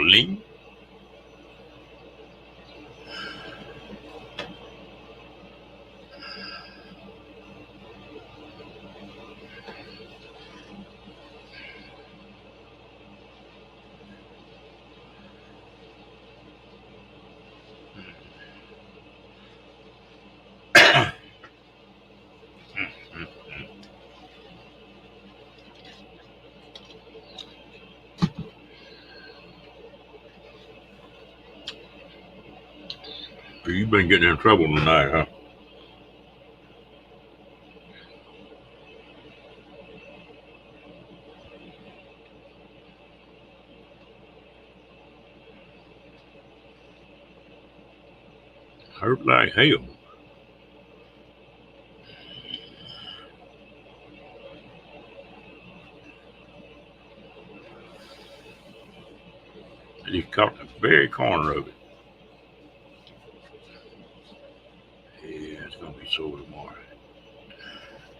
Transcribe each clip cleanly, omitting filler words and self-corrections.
darling. You've been getting in trouble tonight, huh? Hurt like hell. And he caught the very corner of it. Yeah, it's gonna be sore tomorrow.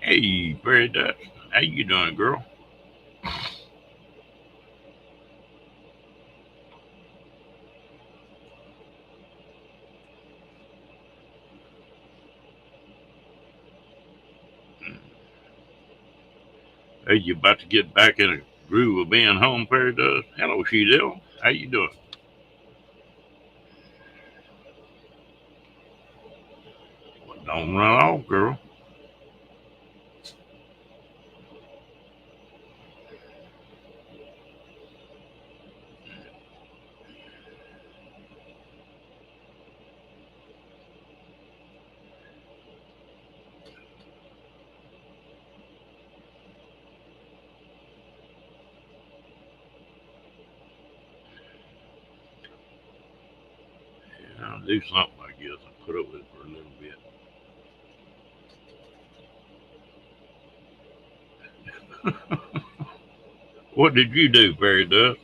Hey, Fairy Dust, how you doing, girl? Hey, you about to get back in a groove of being home, Fairy Dust? Hello, Sheedale. How you doing? Well, don't run off, girl. Yeah, I'll do something, I guess. I'll put up with it for a little bit. What did you do, Fairy Dust?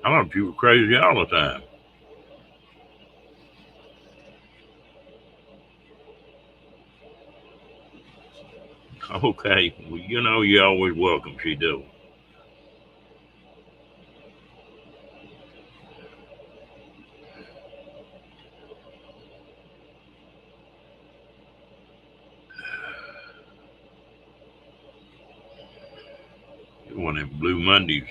I thought you were crazy all the time. Okay, well, you know you're always welcome, Sheedale. You're one of them Blue Mondays.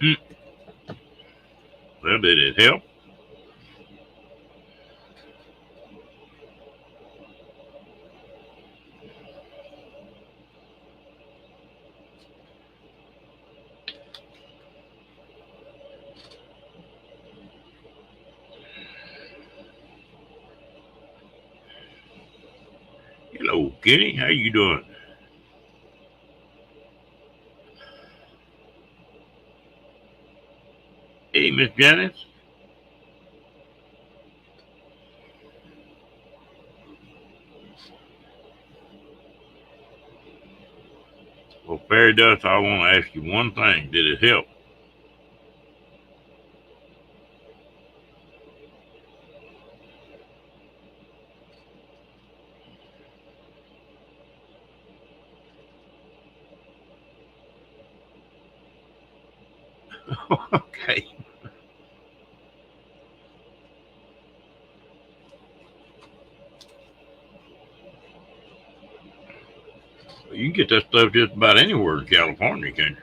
Mm, well, did it help? Hello, Kitty. How you doing? Hey, Miss Janice. Well, Fairy Dust, I want to ask you one thing. Did it help? Okay. You can get that stuff just about anywhere in California, can't you?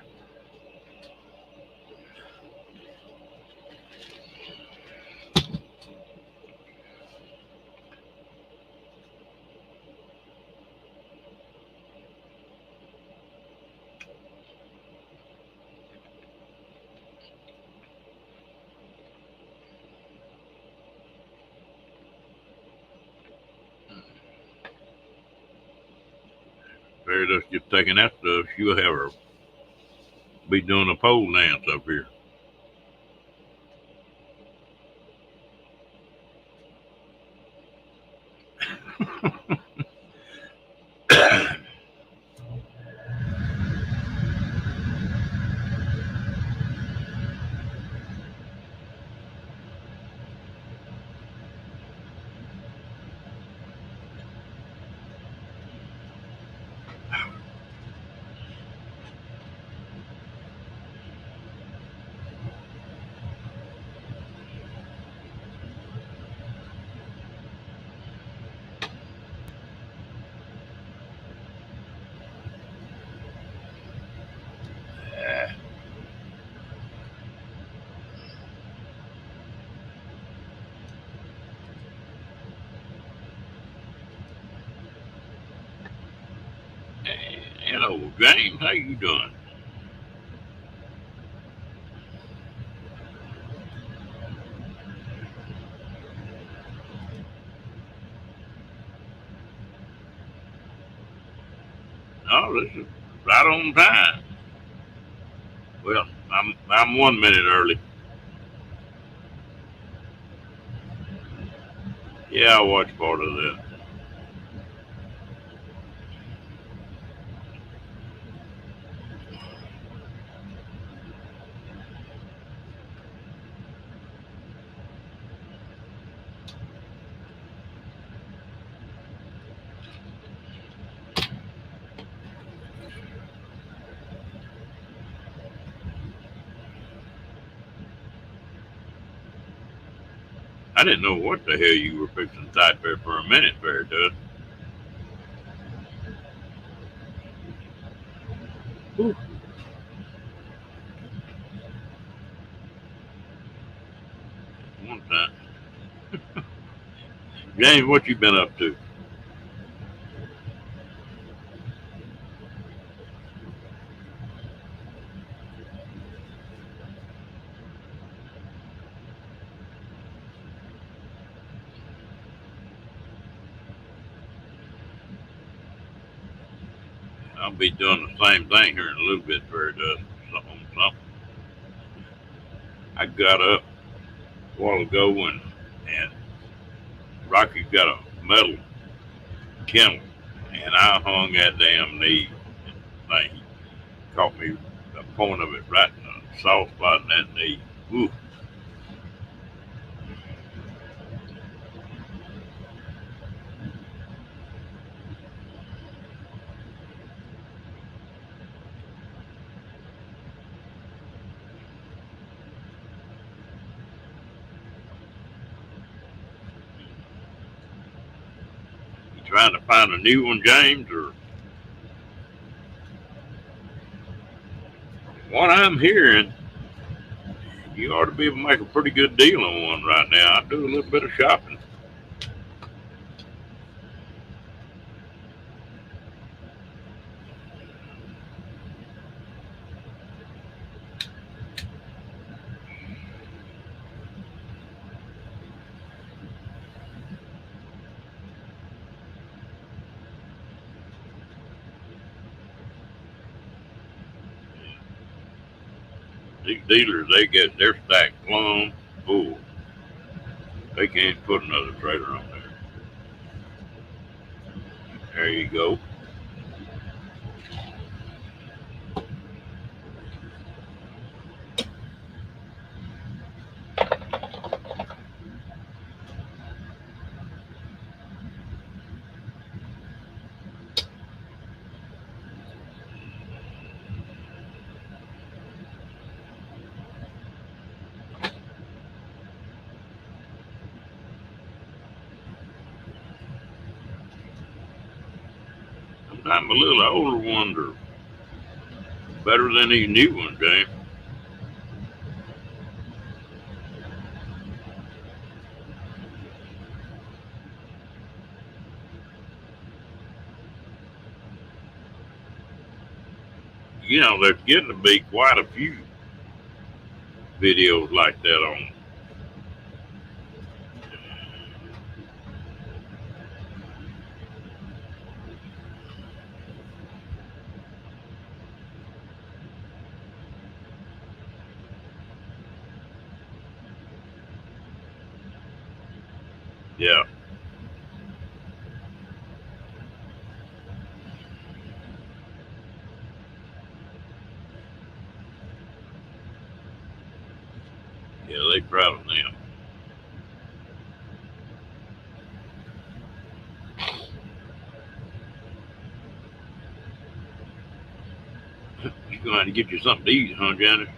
Paradise just taking that stuff. She'll have her be doing a pole dance up here. Hello, James. How you doing? Oh, this is right on time. Well, I'm 1 minute early. Yeah, I watched part of that. I didn't know what the hell you were fixing to type there for a minute, Paradise. Whew. One time. James, what you been up to? I'll be doing the same thing here in a little bit, Paradise. Something. I got up a while ago and Rocky got a metal kennel, and I hung that damn knee thing. He caught me the point of it right in the soft spot in that knee. Ooh. You trying to find a new one, James, or what I'm hearing? You ought to be able to make a pretty good deal on one right now. I do a little bit of shopping. These dealers, they get their stack plumb full. They can't put another trailer on there. There you go. Sometimes a little older ones are better than these new ones, James. You know, there's getting to be quite a few videos like that on. Yeah, yeah, they proud of them. You gonna have to get you something to eat, huh, Janice?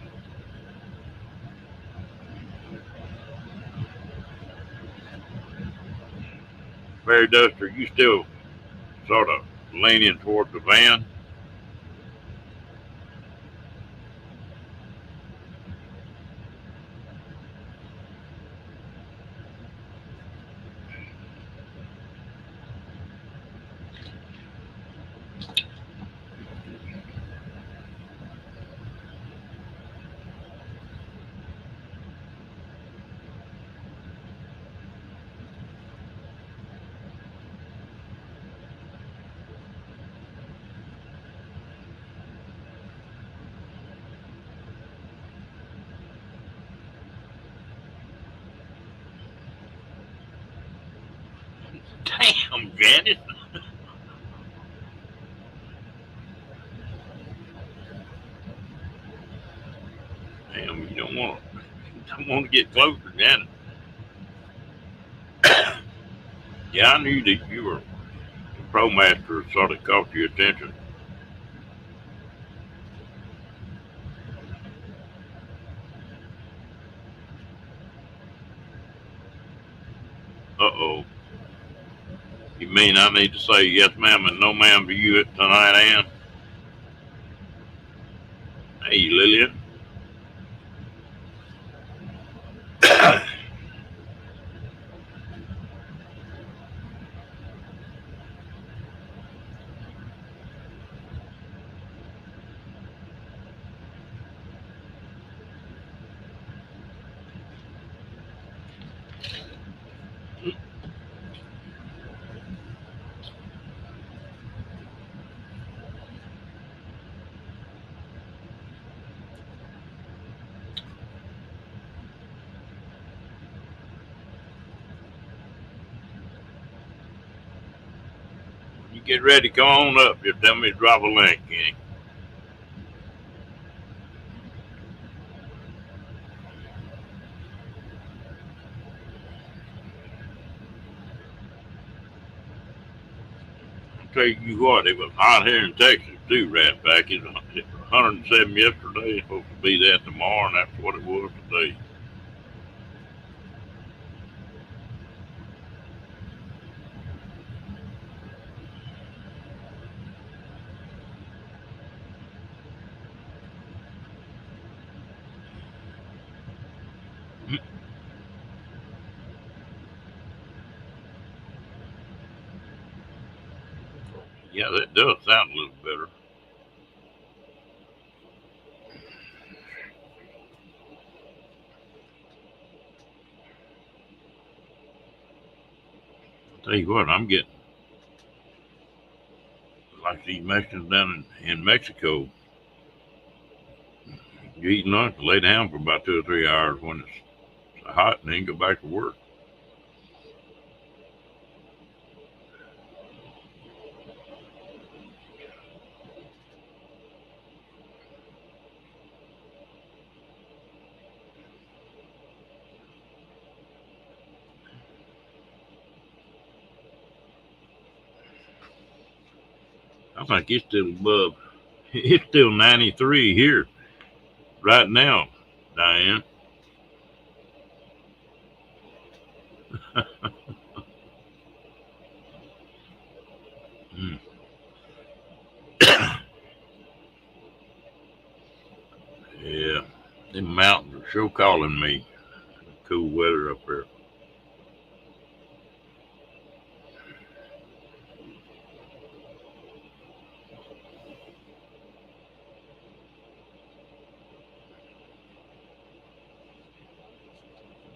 Fairy Duster, you still sort of leaning toward the van? Damn, Janice. Damn, you don't want to get closer, Janice. Yeah, I knew that you were the pro master, sort of caught your attention. Uh-oh. You mean I need to say yes, ma'am, and no, ma'am to you tonight, Ann? Hey, Lillian. You get ready, come on up. Just tell me to drop a link, Kenny. I'll tell you what, it was hot here in Texas too, Rat Pack. It was 107 yesterday. It's supposed to be that tomorrow, and that's what it was today. Yeah, that does sound a little better. I'll tell you what, I'm getting like these Mexicans down in Mexico. You eat lunch, lay down for about 2 or 3 hours when it's hot, and then go back to work. I think it's still above. It's still 93 here right now, Diane. Mm. Yeah, them mountains are sure calling me. Cool weather up there.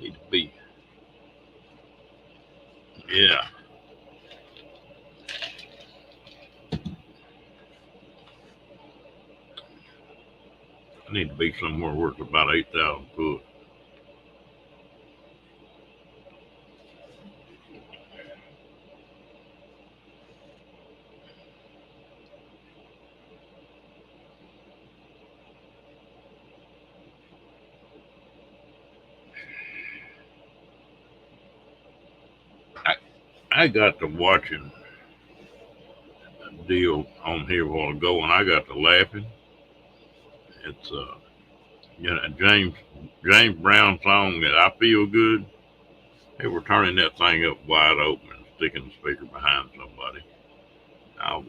Need to be. Yeah, I need to be somewhere worth about 8,000 foot. I got to watching a deal on here a while ago, and I got to laughing. It's James Brown song that I feel good. They were turning that thing up wide open and sticking the speaker behind somebody. I was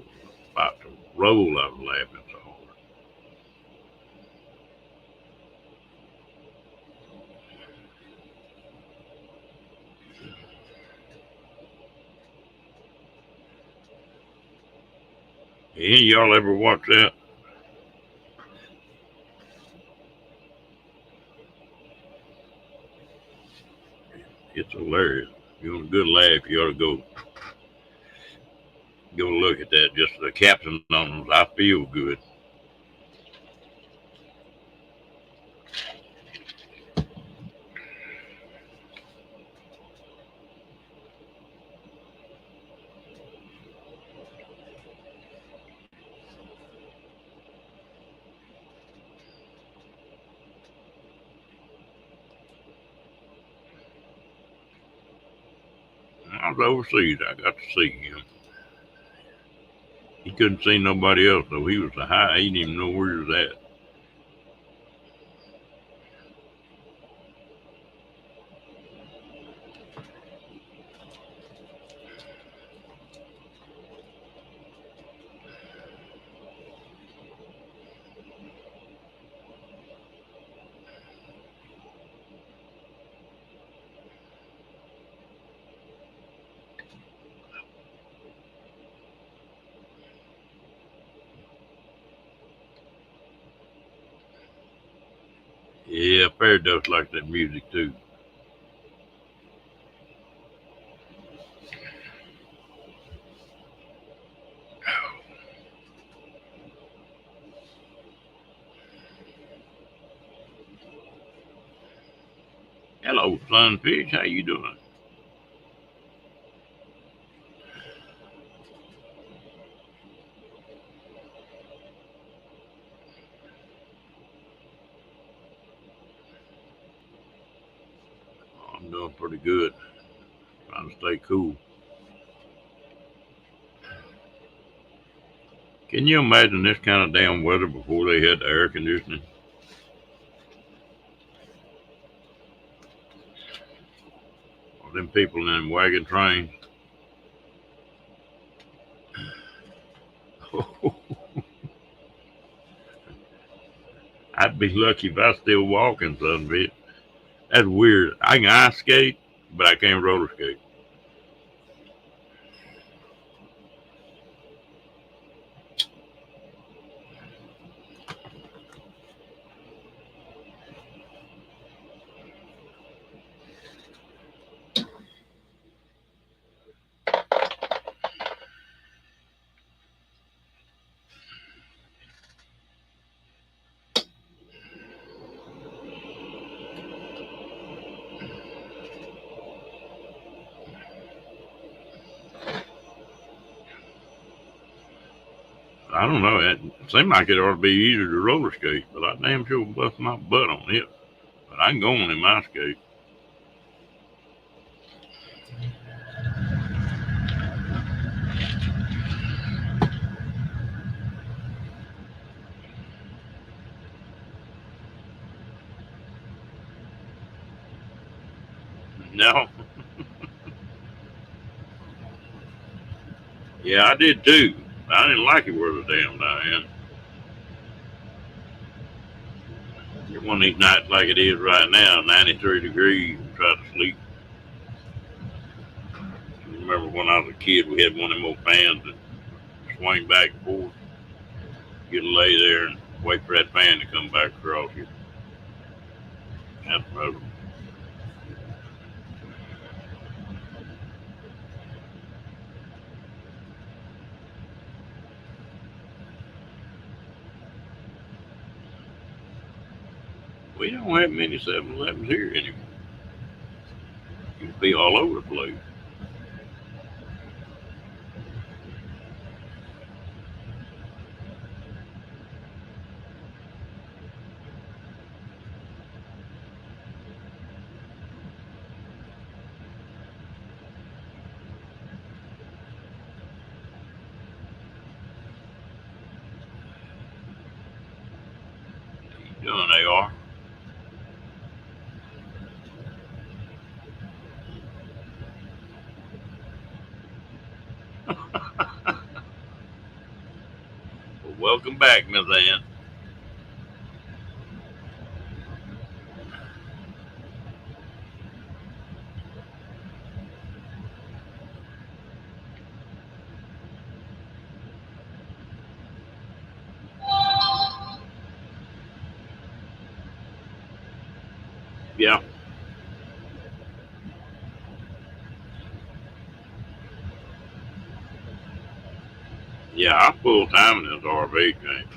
about to roll out of laughing so hard. Any of y'all ever watch that? It's hilarious. If you want a good laugh, you ought to go look at that. Just the caption on them, I feel good. I was overseas. I got to see him. He couldn't see nobody else, though. He was so high, he didn't even know where he was at. Yeah, Paradox likes that music too. Hello, Sunfish. How you doing? I'm doing pretty good. Trying to stay cool. Can you imagine this kind of damn weather before they had the air conditioning? Or them people in them wagon trains? I'd be lucky if I still walking, son of a bitch. That's weird. I can ice skate, but I can't roller skate. I don't know. It seemed like it ought to be easier to roller skate, but I damn sure bust my butt on it. But I can go on in my skate. No. Yeah, I did too. I didn't like it worth a damn Diane. It one of these nights like it is right now, 93 degrees, try to sleep. I remember when I was a kid, we had one of them old fans that swing back and forth. You'd lay there and wait for that fan to come back across you. That's right. We don't have many 7-Elevens here anymore. You can be all over the place. doing, AR? Well, welcome back, Miss Ann. Yeah, yeah, I full time in this RV, James.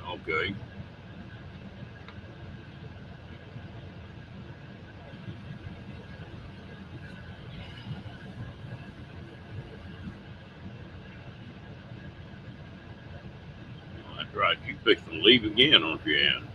Okay. Well, that's right. You fixing to leave again, aren't you, Ann?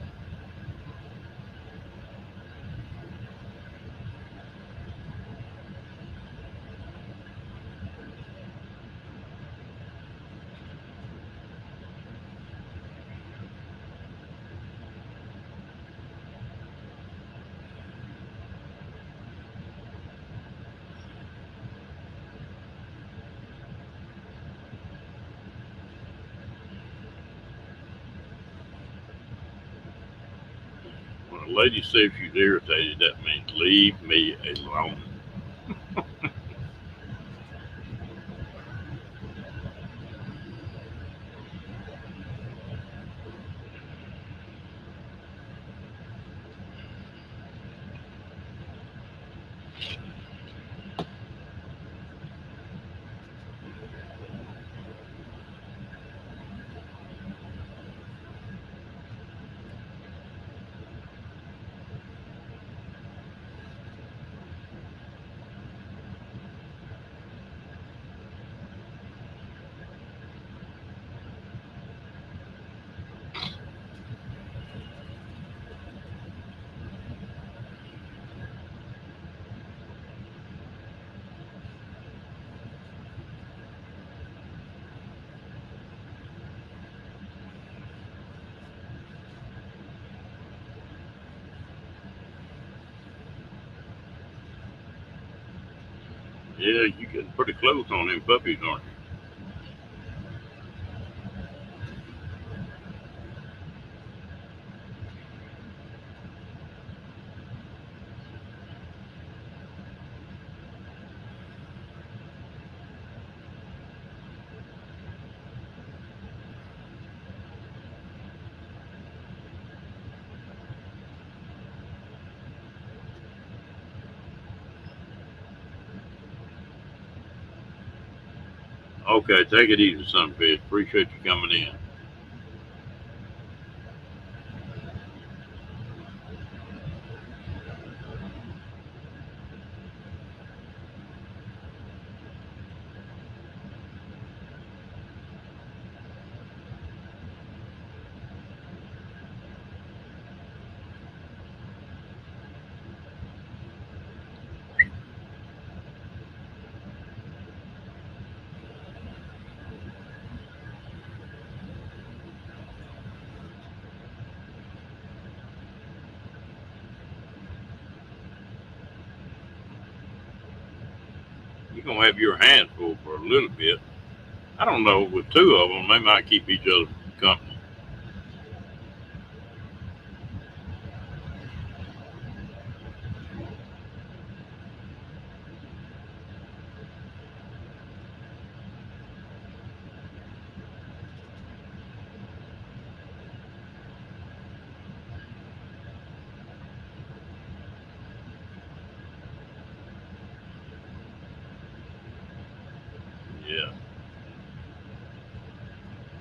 When a lady says she's irritated, that means leave me alone. Yeah, you getting pretty close on them puppies, aren't you? Okay, take it easy, sunfish. Appreciate you coming in. You're gonna have your hands full for a little bit. I don't know. With two of them, they might keep each other company.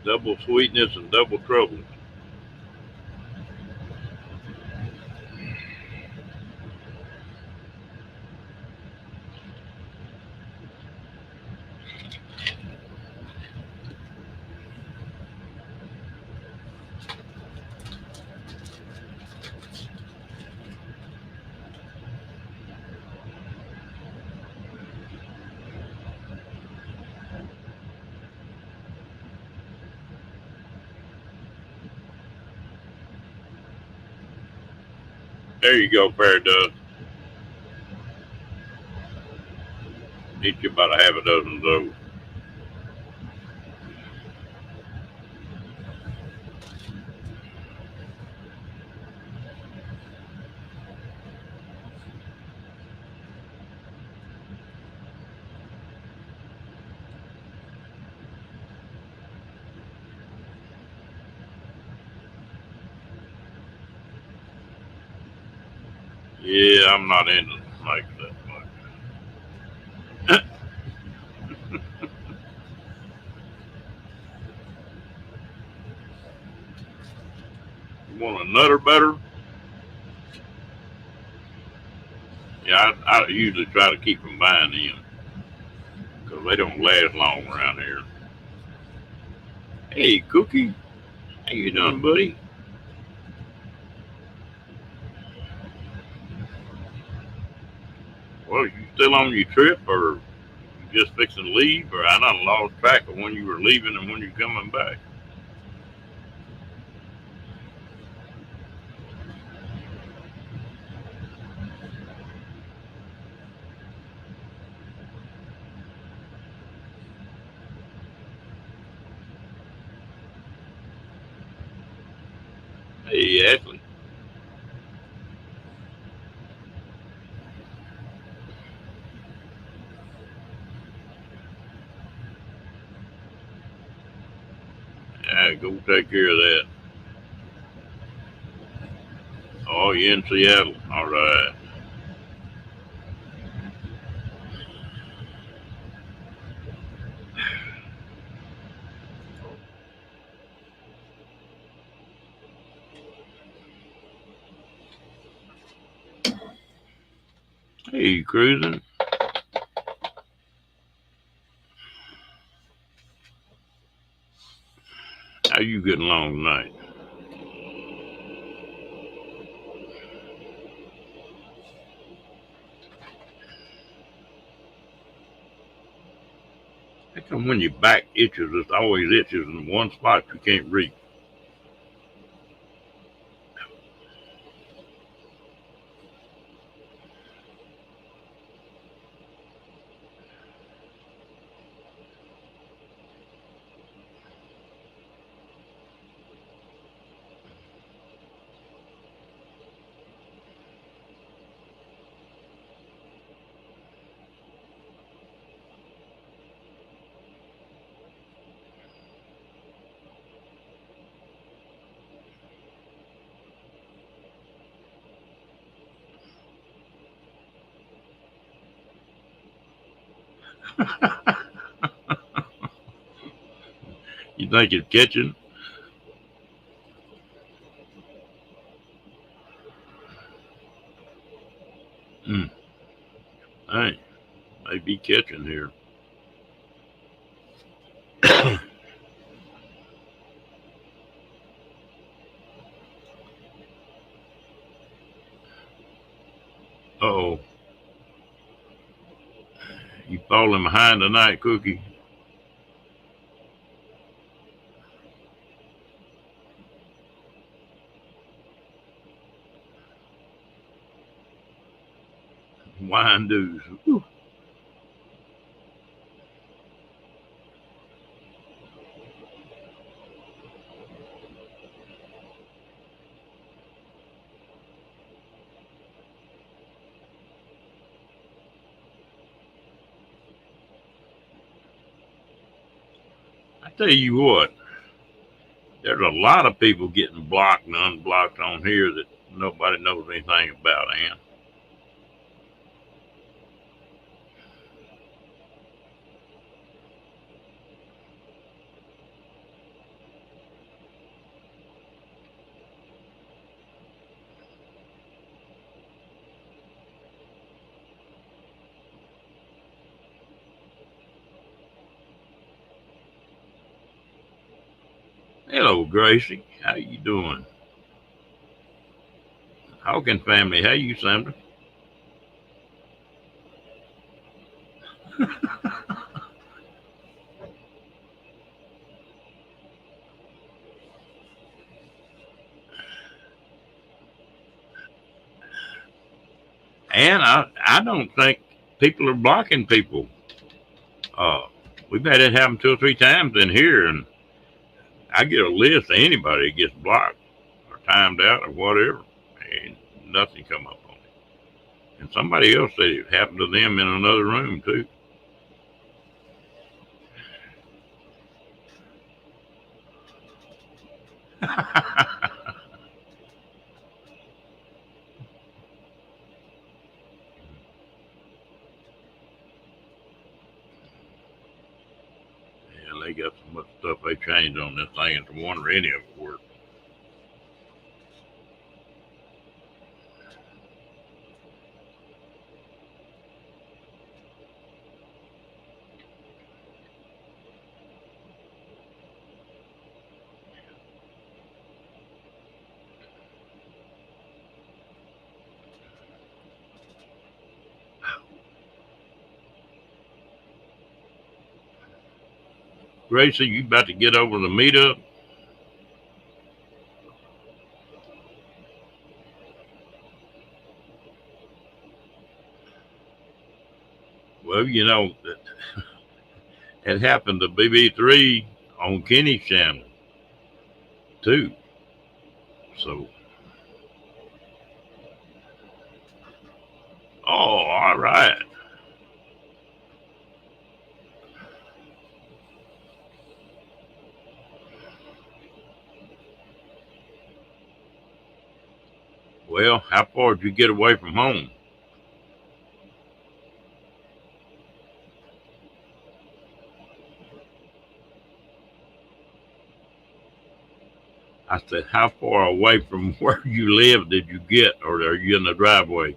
double sweetness and double trouble. There you go, Paradise. Eat you about a half a dozen of those. Yeah, I'm not into like that much. You want a nutter better? Yeah, I usually try to keep from buying them because they don't last long around here. Hey, Cookie, how you doing, buddy? Well, you still on your trip, or you just fixing to leave, or I done lost track of when you were leaving and when you're coming back. Hey, Ashley. Yeah, go take care of that. Oh, you in Seattle? All right. Hey, cruising. How you getting along tonight? How come when your back itches, it always itches in one spot you can't reach? You think it's catching? Hmm. Hey, may be catching here. Oh, you falling behind tonight, Cookie? Wine dudes. Whew. I tell you what, there's a lot of people getting blocked and unblocked on here that nobody knows anything about, Ann. Hello, Gracie. How you doing? Hawkins family. How you, Sandra? And I don't think people are blocking people. Uh, we've had it happen two or three times in here, and I get a list of anybody that gets blocked or timed out or whatever, and nothing come up on it. And somebody else said it happened to them in another room too. Yeah, they got so much stuff they changed on this thing, and to wonder any of it worked. Gracie, you about to get over the meetup? Well, you know, it happened to BB3 on Kenny's channel too. So, oh, all right. Well, how far did you get away from home? I said, how far away from where you live did you get, or are you in the driveway?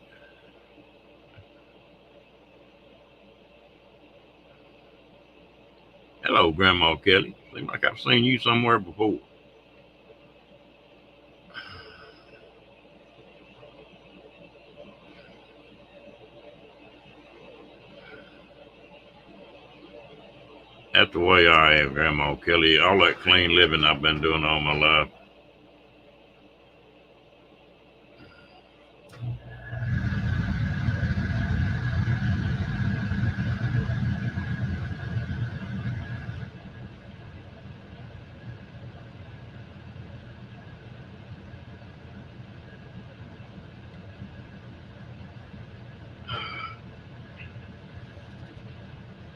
Hello, Grandma Kelly. Seems like I've seen you somewhere before. That's the way I am, Grandma Kelly. All that clean living I've been doing all my life.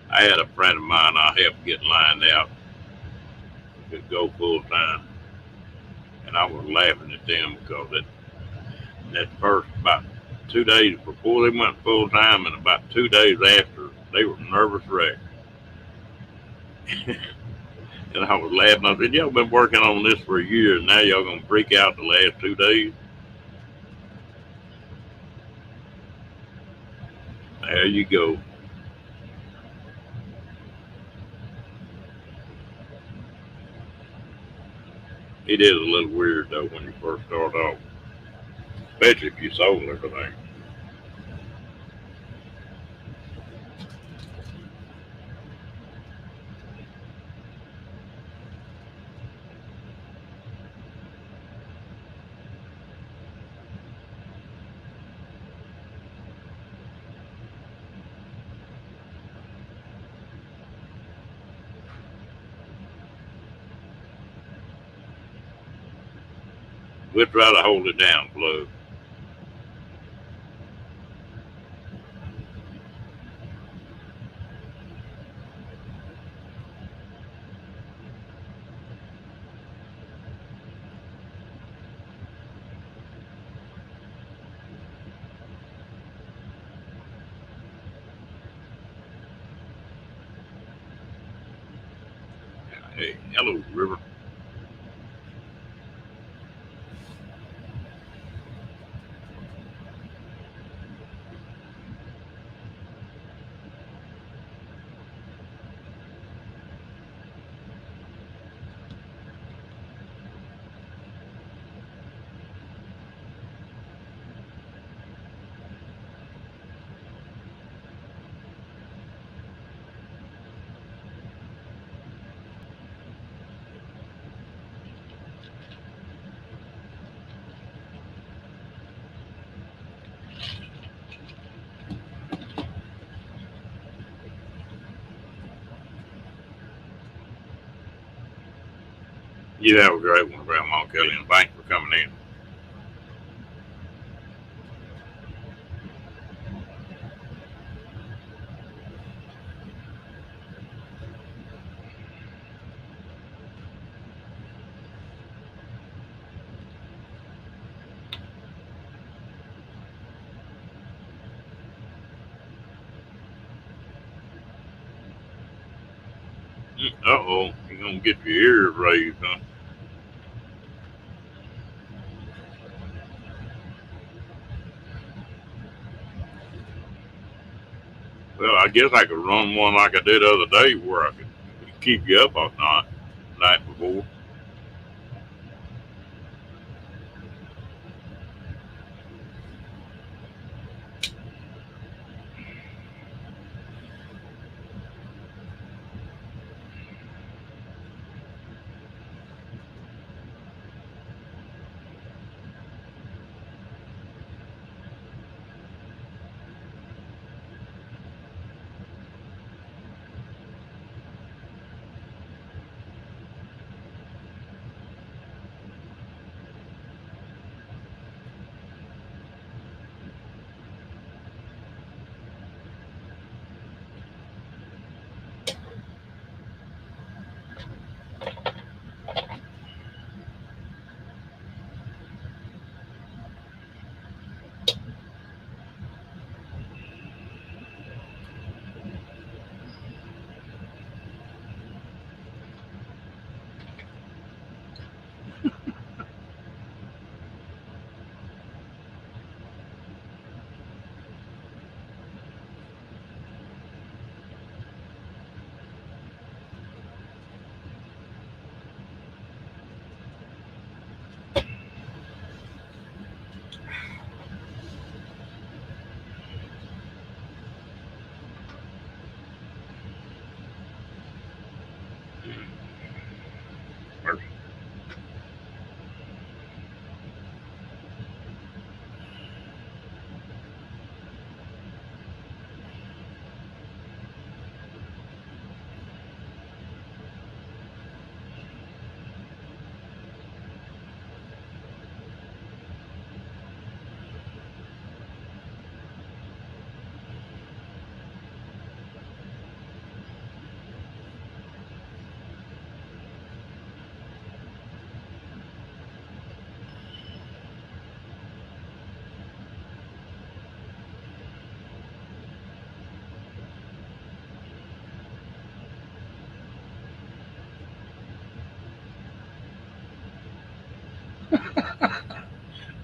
I had a friend of mine I helped get lined out to go full time, and I was laughing at them because that first about 2 days before they went full time, and about 2 days after, they were nervous wreck. And I was laughing. I said, "Y'all been working on this for a year, and now y'all gonna freak out the last 2 days?" There you go. It is a little weird though when you first start off, especially if you sold everything. We'll try to hold it down, Plug. Hey, hello, River. You have a great one, Grandma Kelly, and thanks for coming in. Uh oh, you're gonna get your ears raised, huh? Well, I guess I could run one like I did the other day where I could keep you up all night before.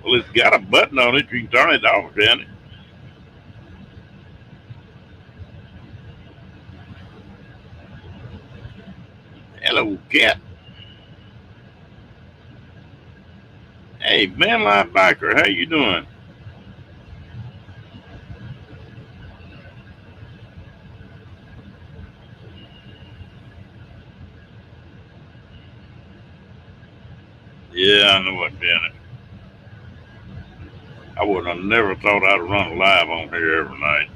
Well, it's got a button on it. You can turn it off, can it? Hello, cat. Hey, man, linebacker, how you doing? Yeah, I know what, Janet. I would have never thought I'd run live on here every night.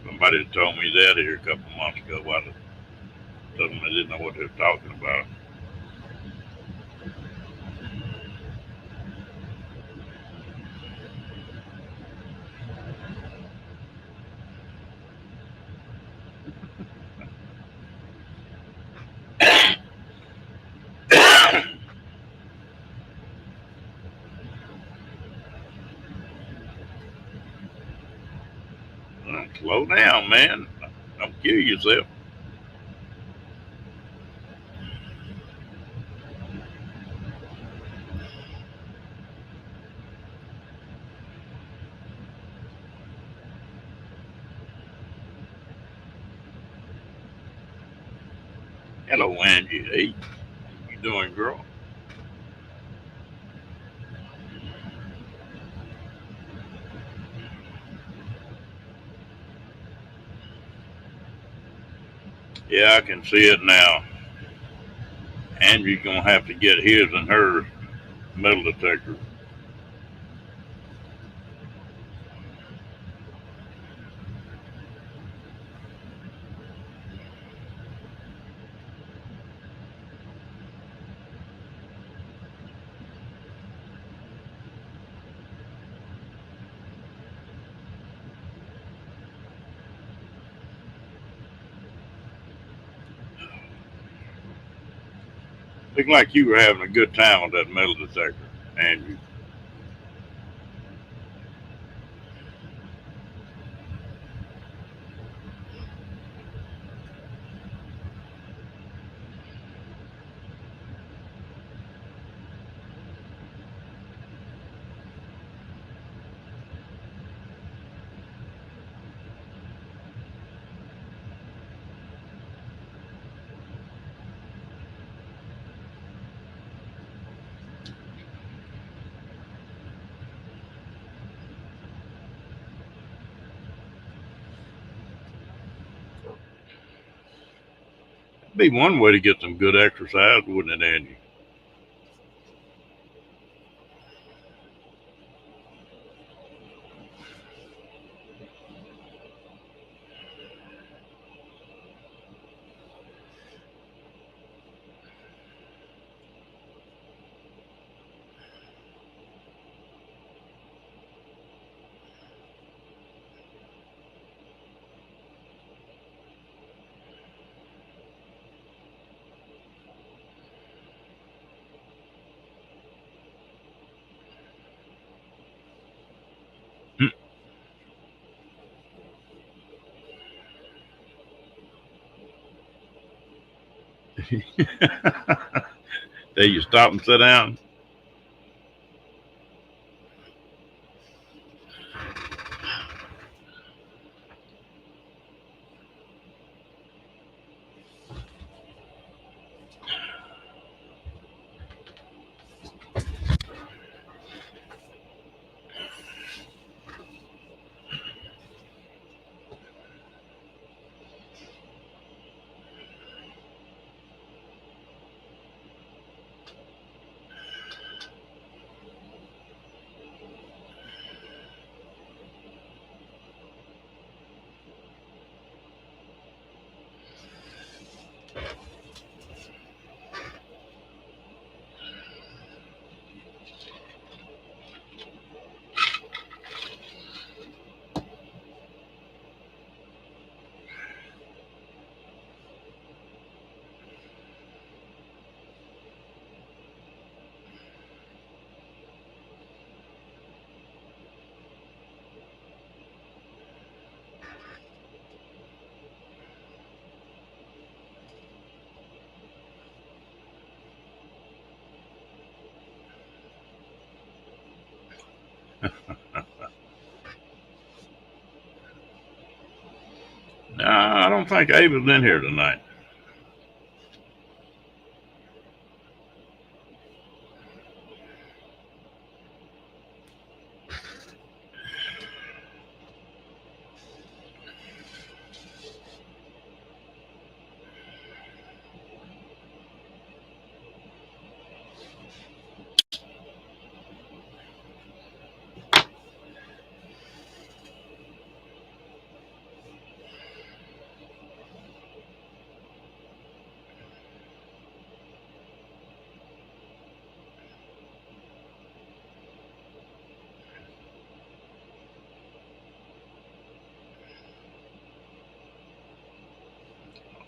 Somebody had told me that here a couple months ago. I told them I didn't know what they were talking about. Slow down, man. Don't kill yourself. Hello, Angie. Hey, you doing, girl? Yeah, I can see it now. Angie's gonna have to get his and her metal detector. Looked like you were having a good time with that metal detector, Andrew. Be one way to get some good exercise, wouldn't it, Andy? There you stop and sit down. I don't think Abe is in here tonight.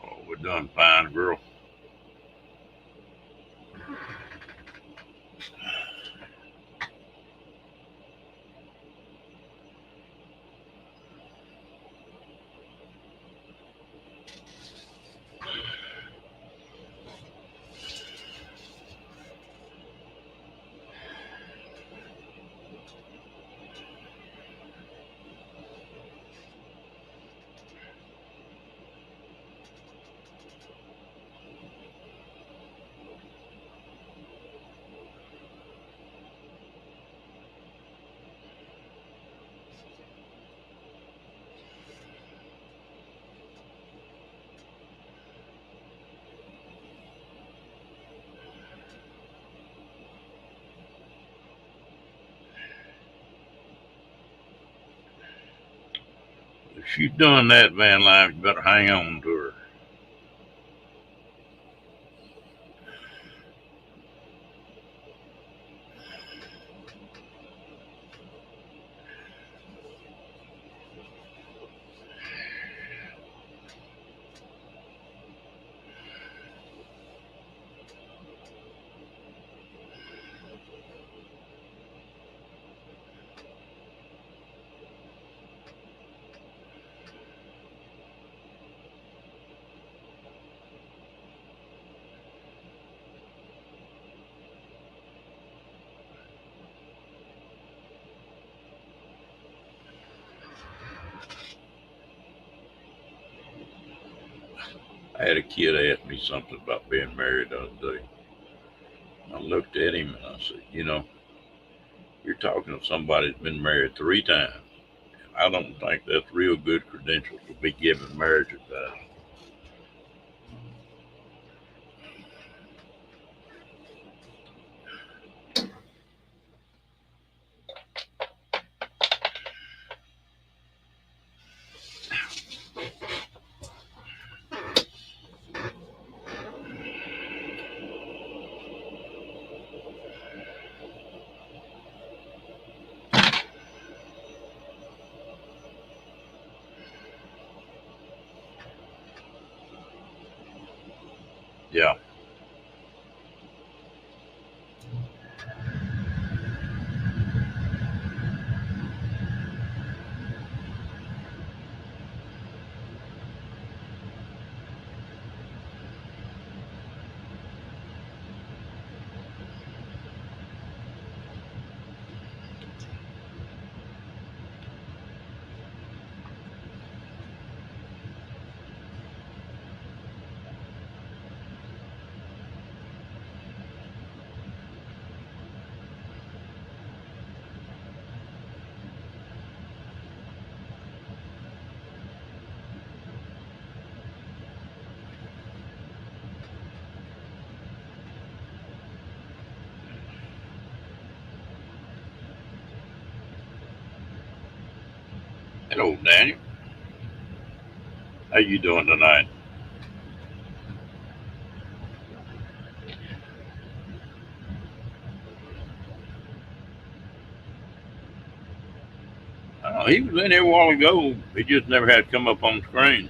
Oh, we're done fine, girl. If she's done that, Van Life, you better hang on to her. I had a kid ask me something about being married the other day. I looked at him and I said, you're talking to somebody that's been married 3 times. I don't think that's real good credentials to be giving marriage advice. Yeah. Hello, Daniel. How you doing tonight? Oh, he was in here a while ago. He just never had to come up on the screen.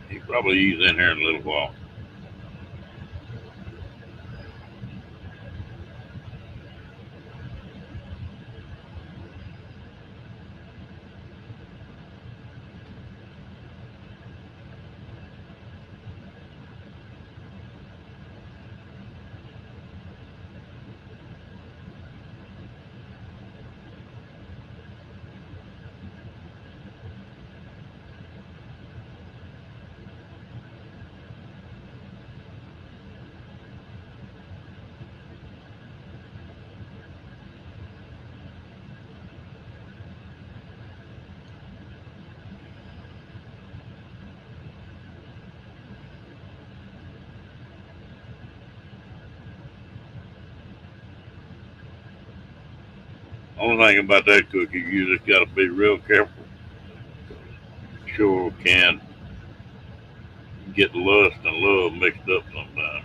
He probably is in here in a little while. Only thing about that cookie, you just got to be real careful. Sure can get lust and love mixed up sometimes.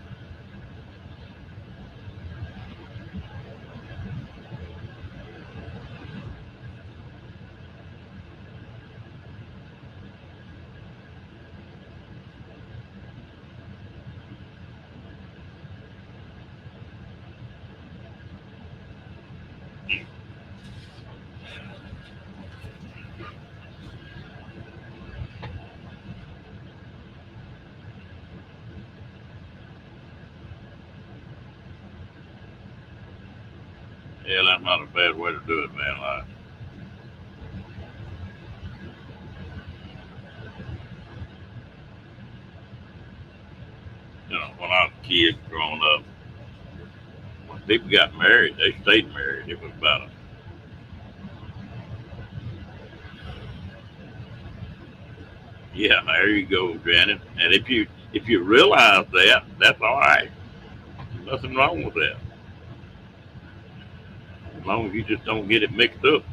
Yeah, that's not a bad way to do it, man. Like, when I was a kid growing up, when people got married, they stayed married. It was about a yeah. There you go, Janet. And if you realize that, that's all right. Nothing wrong with that, as long as you just don't get it mixed up.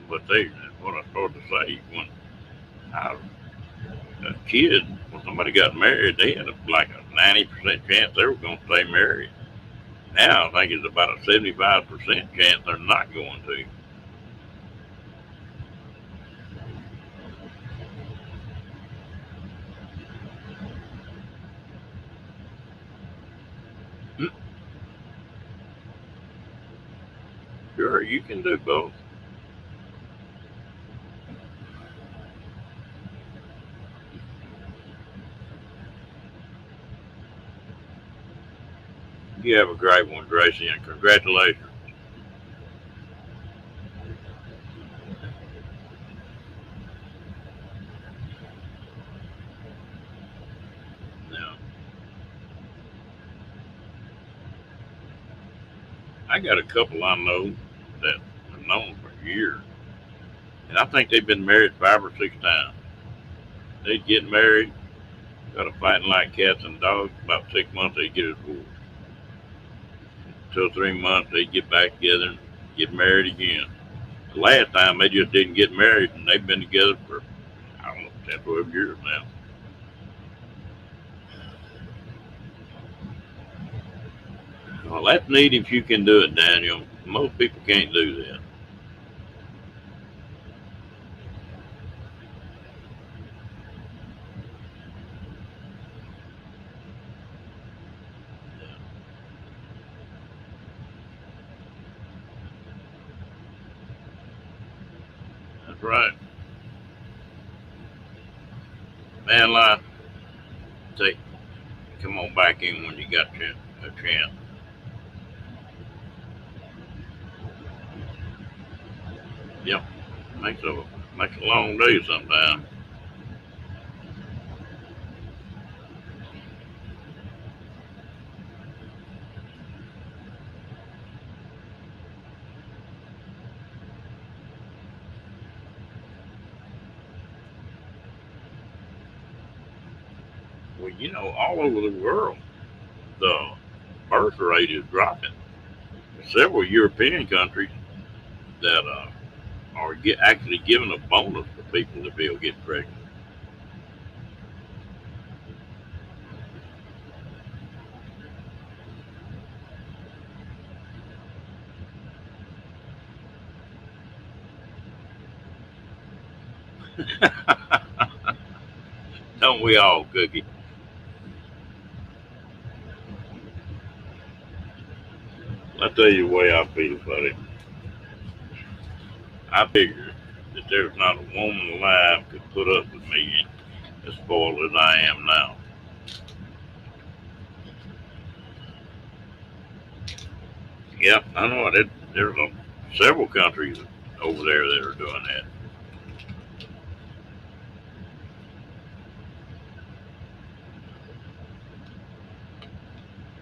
But what I started to say when I was a kid, when somebody got married, they had like a 90% chance they were going to stay married. Now I think it's about a 75% chance they're not going to. Sure, you can do both. You have a great one, Gracie, and congratulations. Now, I got a couple I know that I've known for years, and I think they've been married 5 or 6 times. They'd get married, got a fighting like cats and dogs. About 6 months, they'd get a divorce. 2 or 3 months, they'd get back together and get married again. The last time, they just didn't get married, and they've been together for, I don't know, 10, 12 years now. Well, that's neat if you can do it, Daniel. Most people can't do that. That's right. Man, lie, take, come on back in when you got a chance. Yep, makes a long day sometimes. Well, all over the world, the birth rate is dropping. Several European countries that are actually giving a bonus for people to be able to get pregnant. Don't we all, Cookie? I tell you the way I feel about it. I figure that there's not a woman alive could put up with me as spoiled as I am now. Yep, I know it. There's several countries over there that are doing that.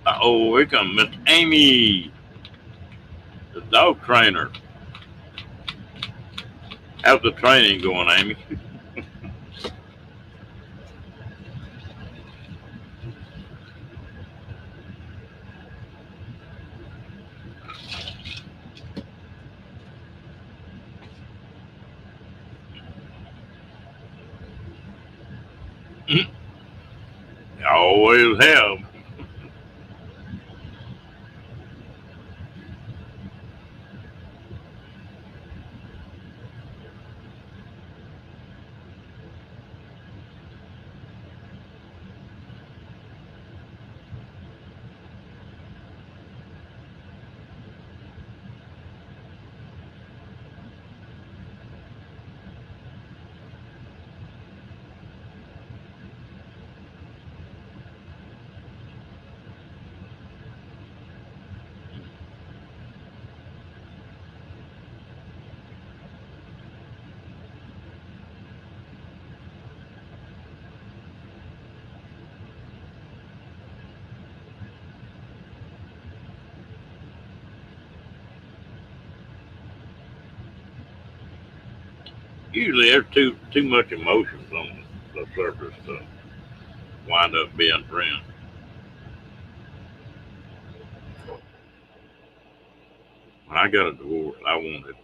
Oh, here comes Miss Amy, the dog trainer. How's the training going, Amy? I always have. Usually there's too much emotions on the surface to wind up being friends. When I got a divorce, I wanted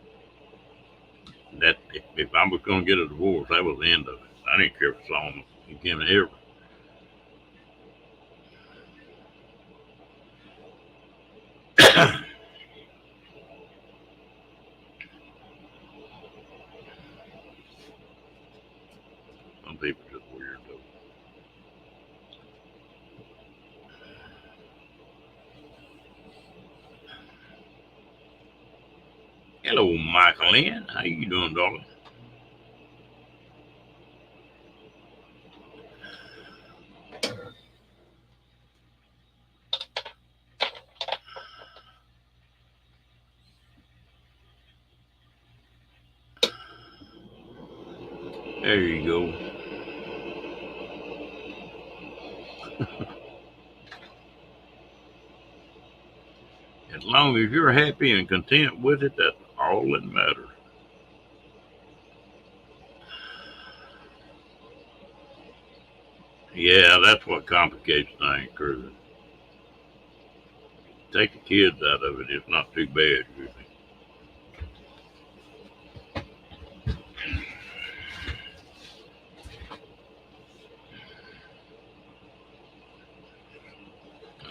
that if I was going to get a divorce, that was the end of it. I didn't care if it's on again ever. Some people just weird though. Hello, Michael Lynn. How you doing, darling? There you go. As long as you're happy and content with it, that's all that matters. Yeah, that's what complicates things, cruising. Take the kids out of it, it's not too bad, usually.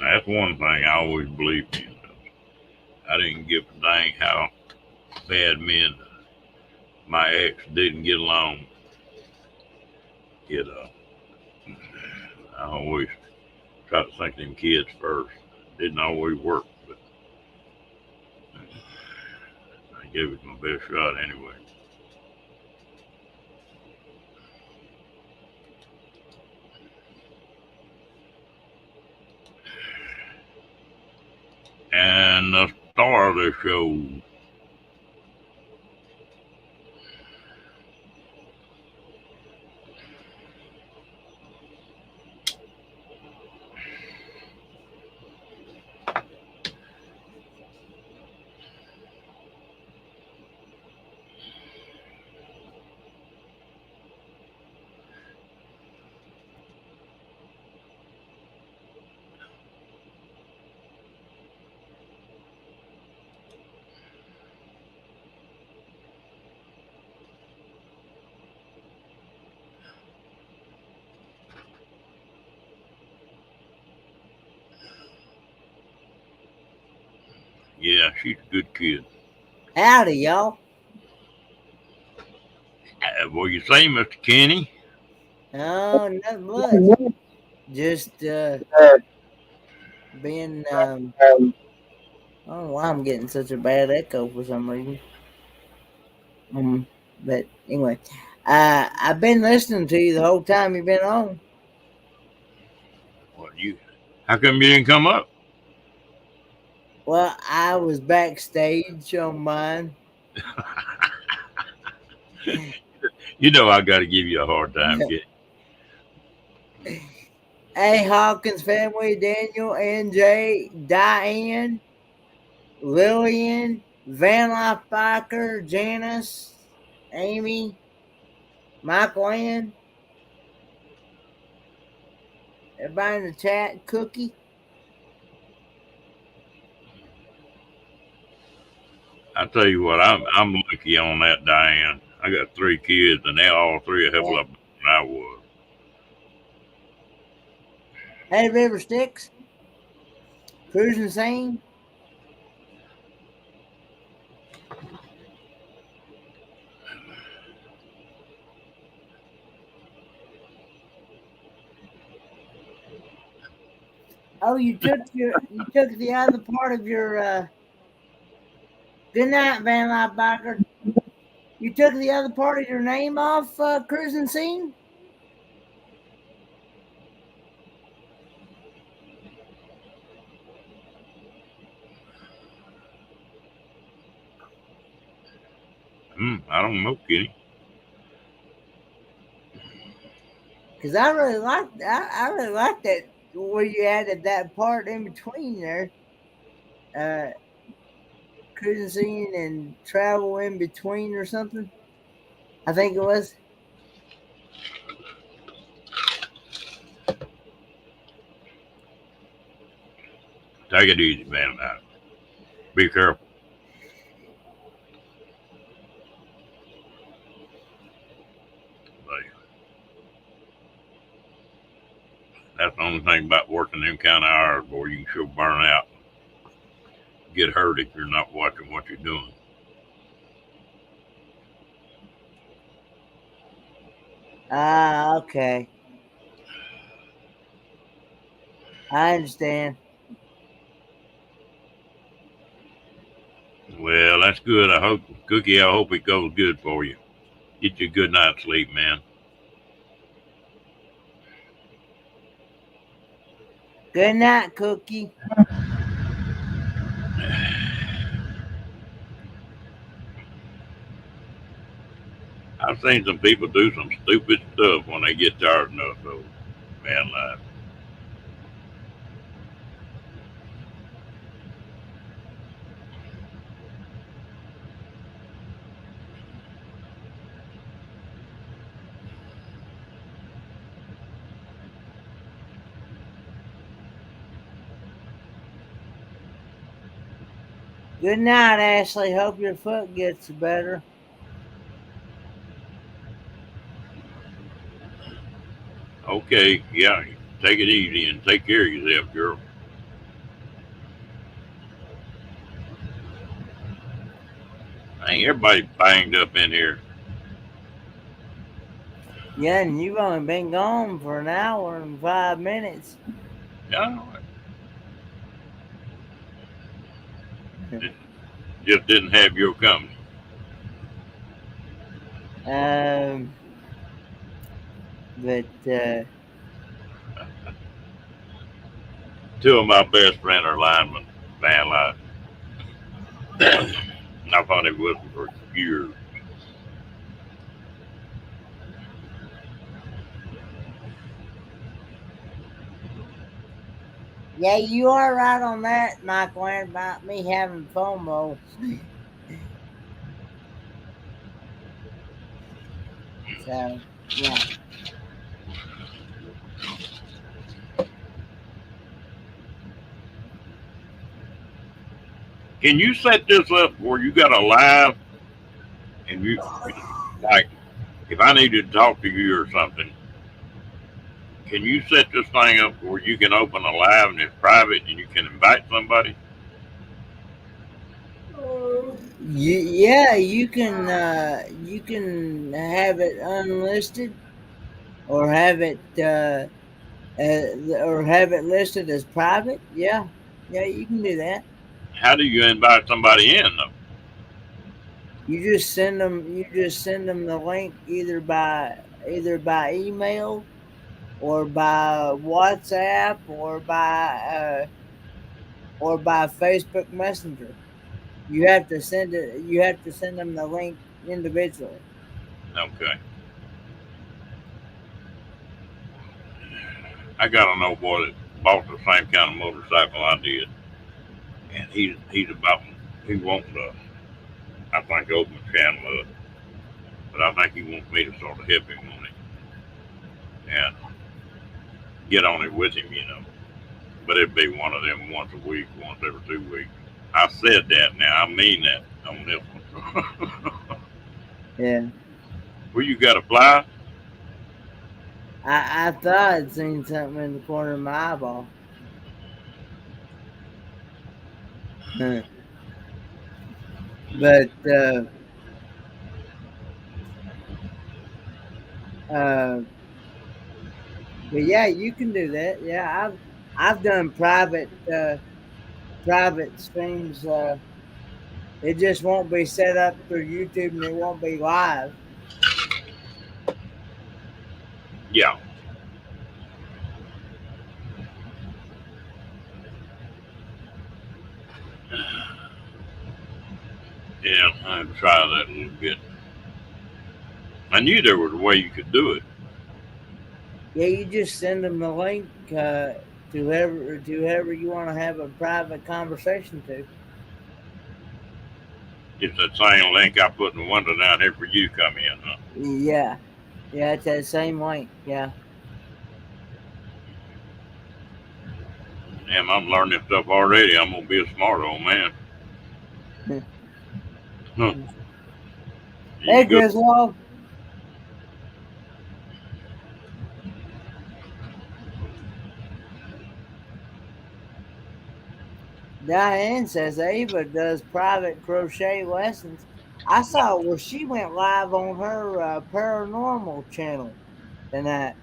That's one thing I always believed in. I didn't give a dang how bad me and my ex didn't get along. You know, I always try to think of them kids first. Didn't always work, but I gave it my best shot anyway. And the star of the show, yeah, she's a good kid. Howdy, y'all. What you say, Mr. Kenny? Oh, nothing much. Just being. I don't know why I'm getting such a bad echo for some reason. But anyway, I've been listening to you the whole time you've been on. What you? How come you didn't come up? Well, I was backstage on mine. You know I got to give you a hard time, kid. Hey, Hawkins family, Daniel, NJ, Diane, Lillian, Van Life Biker, Janice, Amy, Michael Ann, everybody in the chat, Cookie. I tell you what, I'm lucky on that, Diane. I got 3 kids, and they all 3 are a hell of a lot better than I was. Hey, River Sticks, Cruising Scene. Oh, you took the other part of your good night, Van Life Biker. You took the other part of your name off Cruising Scene? I don't know, Kenny. Because I really like that where you added that part in between there. Cruising Scene and travel in between or something. I think it was. Take it easy, man. Be careful. Like, that's the only thing about working them kind of hours, boy. You can sure burn out, get hurt if you're not watching what you're doing. Ah, okay. I understand. Well, that's good. I hope, Cookie, I hope it goes good for you. Get you a good night's sleep, man. Good night, Cookie. I've seen some people do some stupid stuff when they get tired enough of van life. Good night, Ashley. Hope your foot gets better. Okay, yeah, take it easy and take care of yourself, girl. Ain't everybody banged up in here? Yeah, and you've only been gone for an hour and 5 minutes. Yeah, just didn't have your company. Um, but Two of my best friends are linemen, van life. I've hunted with them for years. yeah, you are right on that, Michael, about me having FOMO. So, yeah. Can you set this up where you got a live and you like if I needed to talk to you or something, can you set this thing up where you can open a live and it's private and you can invite somebody? Yeah, you can have it unlisted or have it or have it listed as private. Yeah, yeah, you can do that. How do you invite somebody in though? You just send them the link either by email or by WhatsApp or by Facebook Messenger. You have to send them the link individually. Okay. I got an old boy that bought the same kind of motorcycle I did, and he's about he wants to I think open the channel up, but I think he wants me to sort of help him on it and get on it with him, you know. But it'd be one of them once a week, once every 2 weeks. I said that now. I mean that on this one. Yeah. Where you got a fly? I thought I'd seen something in the corner of my eyeball. But uh but yeah, you can do that. Yeah, I've done private streams. It just won't be set up through YouTube and it won't be live. Yeah. Yeah, I'd try that a little bit. I knew there was a way you could do it. Yeah, you just send them the link to whoever you want to have a private conversation to. It's that same link I put in the window down here for you to come in, huh? Yeah, yeah, it's that same link. Yeah. Damn, I'm learning stuff already. I'm gonna be a smart old man. Huh. Hey, You go. Griswold. Diane says Ava does private crochet lessons. I saw where she went live on her paranormal channel tonight.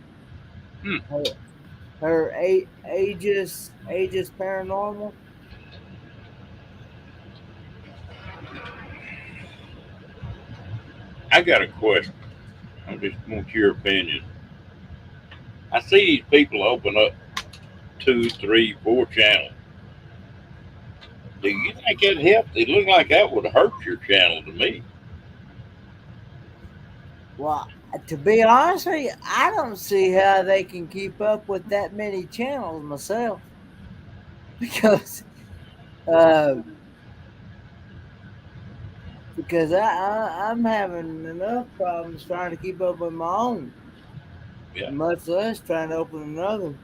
Hmm. Her ages paranormal. I got a question. I just want your opinion. I see these people open up 2, 3, 4 channels. Do you think it helped? It looked like that would hurt your channel to me. Well, to be honest with you, I don't see how they can keep up with that many channels myself because uh, I'm having enough problems trying to keep up with my own, Yeah. much less trying to open another.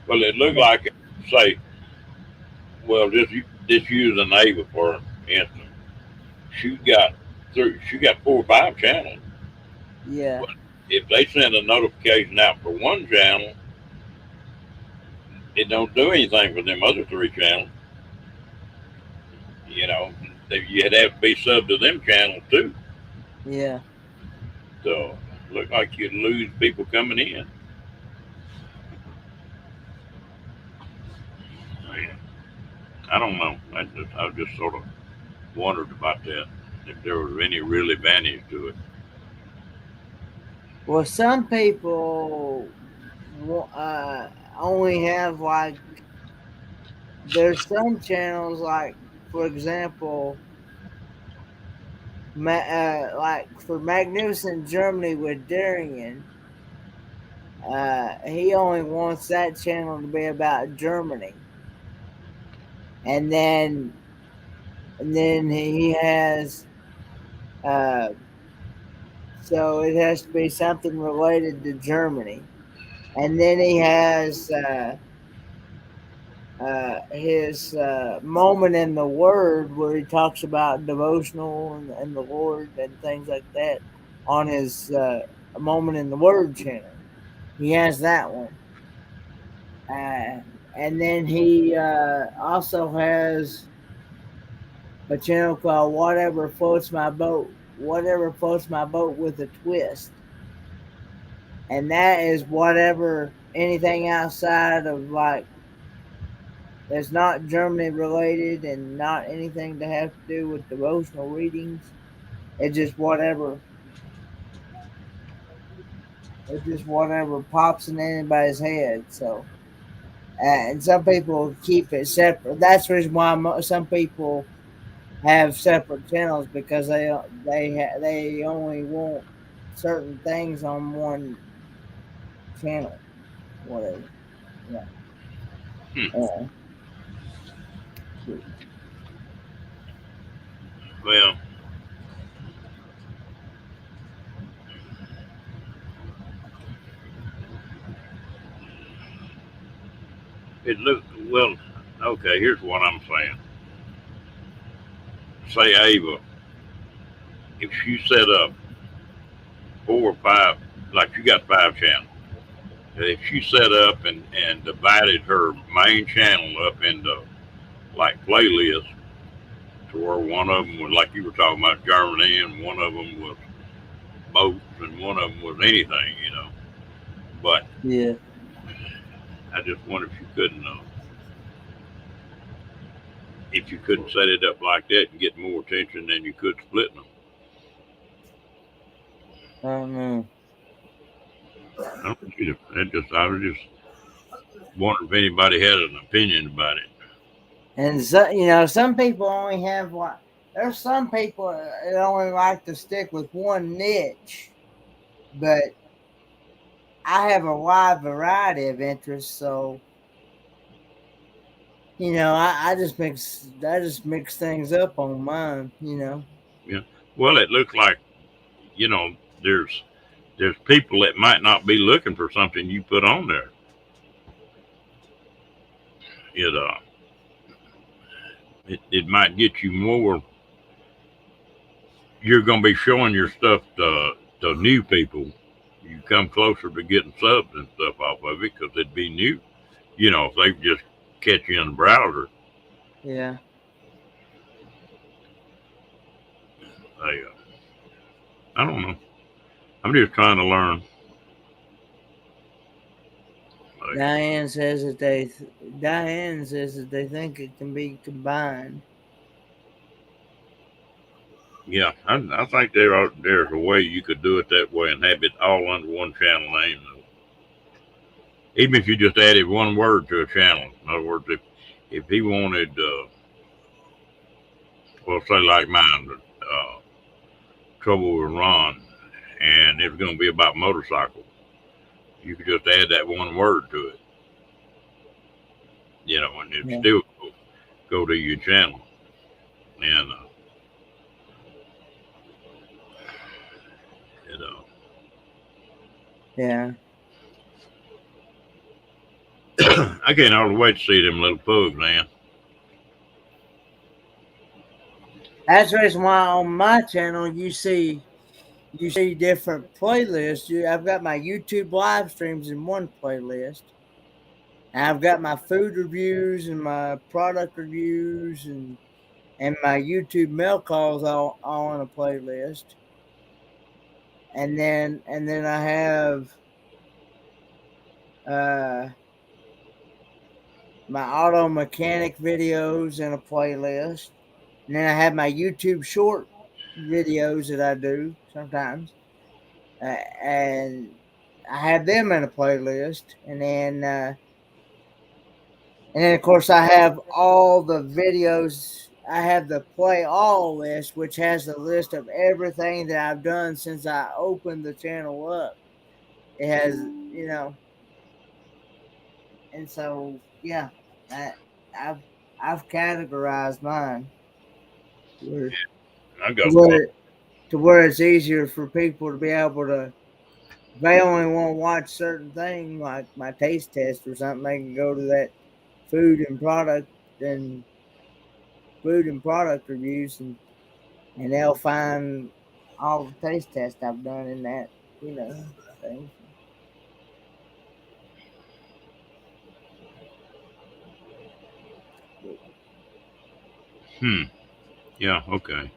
Well, it looked like, say, well, just use a neighbor for instance. She got she got 4 or 5 channels. Yeah, But if they send a notification out for one channel, it don't do anything for them other 3 channels. You know, you'd have to be sub to them channels too. yeah. So look like you'd lose people coming in. Man, I don't know. I just sort of wondered about that. If there was any real advantage to it. Well, some people only have like there's some channels like, for example, like for Magnificent Germany with Darian. He only wants that channel to be about Germany, and then he has uh, so it has to be something related to Germany, and then he has his moment in the Word where he talks about devotional and the Lord and things like that on his moment in the Word channel. He has that one. Uh, and then he also has a channel called Whatever Floats My Boat with a Twist. And that is whatever, anything outside of like, that's not Germany related and not anything to have to do with devotional readings. It's just whatever. It's just whatever pops in anybody's head. So, and some people keep it separate. That's the reason why some people have separate channels because they only want certain things on one channel, whatever. Yeah. Hmm. Uh, Well, it looked well. Okay, here's what I'm saying. Say Ava, if she set up 4 or 5, like you got 5 channels. If she set up and divided her main channel up into like playlists, to where one of them was like you were talking about Germany, and one of them was boats, and one of them was anything, you know. But yeah. I just wonder if you couldn't set it up like that and get more attention than you could splitting them. I don't know. I don't know. I was just wondering if anybody had an opinion about it. And so, some people only have what. There's some people that only like to stick with one niche, but I have a wide variety of interests, so I just mix things up on mine. Yeah. Well, it looks like you know there's people that might not be looking for something you put on there. It it might get you more. You're going to be showing your stuff to new people. You come closer to getting subs and stuff off of it because it'd be new. You know, if they just catch you in the browser, Yeah. they, I don't know. I'm just trying to learn. Like, Diane says that they think it can be combined. yeah, I think there's a way you could do it that way and have it all under one channel name. Though. Even if you just added one word to a channel. In other words, if he wanted, well, say like mine, Trouble with Ron, and it's going to be about motorcycles. You could just add that one word to it, and it Yeah. still go to your channel. And Yeah. I can't hardly wait to see them little pugs, man. That's the reason why on my channel you see different playlists. I've got my YouTube live streams in one playlist. And I've got my food reviews and my product reviews and my YouTube mail calls all on a playlist. And then I have my auto mechanic videos in a playlist. And then I have my YouTube short videos that I do sometimes. And I have them in a playlist. And then of course I have all the videos. I have the play all list, which has a list of everything that I've done since I opened the channel up. It has, and so yeah, I've categorized mine I got one. to where it's easier for people to be able to. If they only want to watch certain things like my taste test or something, they can go to that food and product reviews and they'll find all the taste tests I've done in that, thing. Yeah, okay.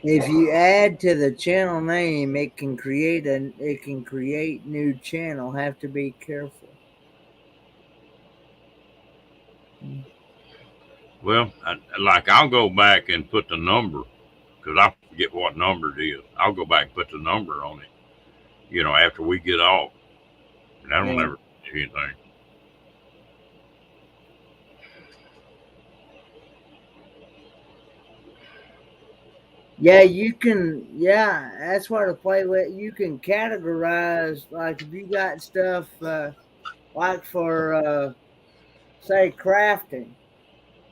If you add to the channel name, it can create new channel. Have to be careful. Well, I'll go back and put the number, because I forget what number it is. I'll go back and put the number on it, after we get off. And I don't ever do anything. Yeah, you can. Yeah, that's where to play with. You can categorize, like if you got stuff like for say crafting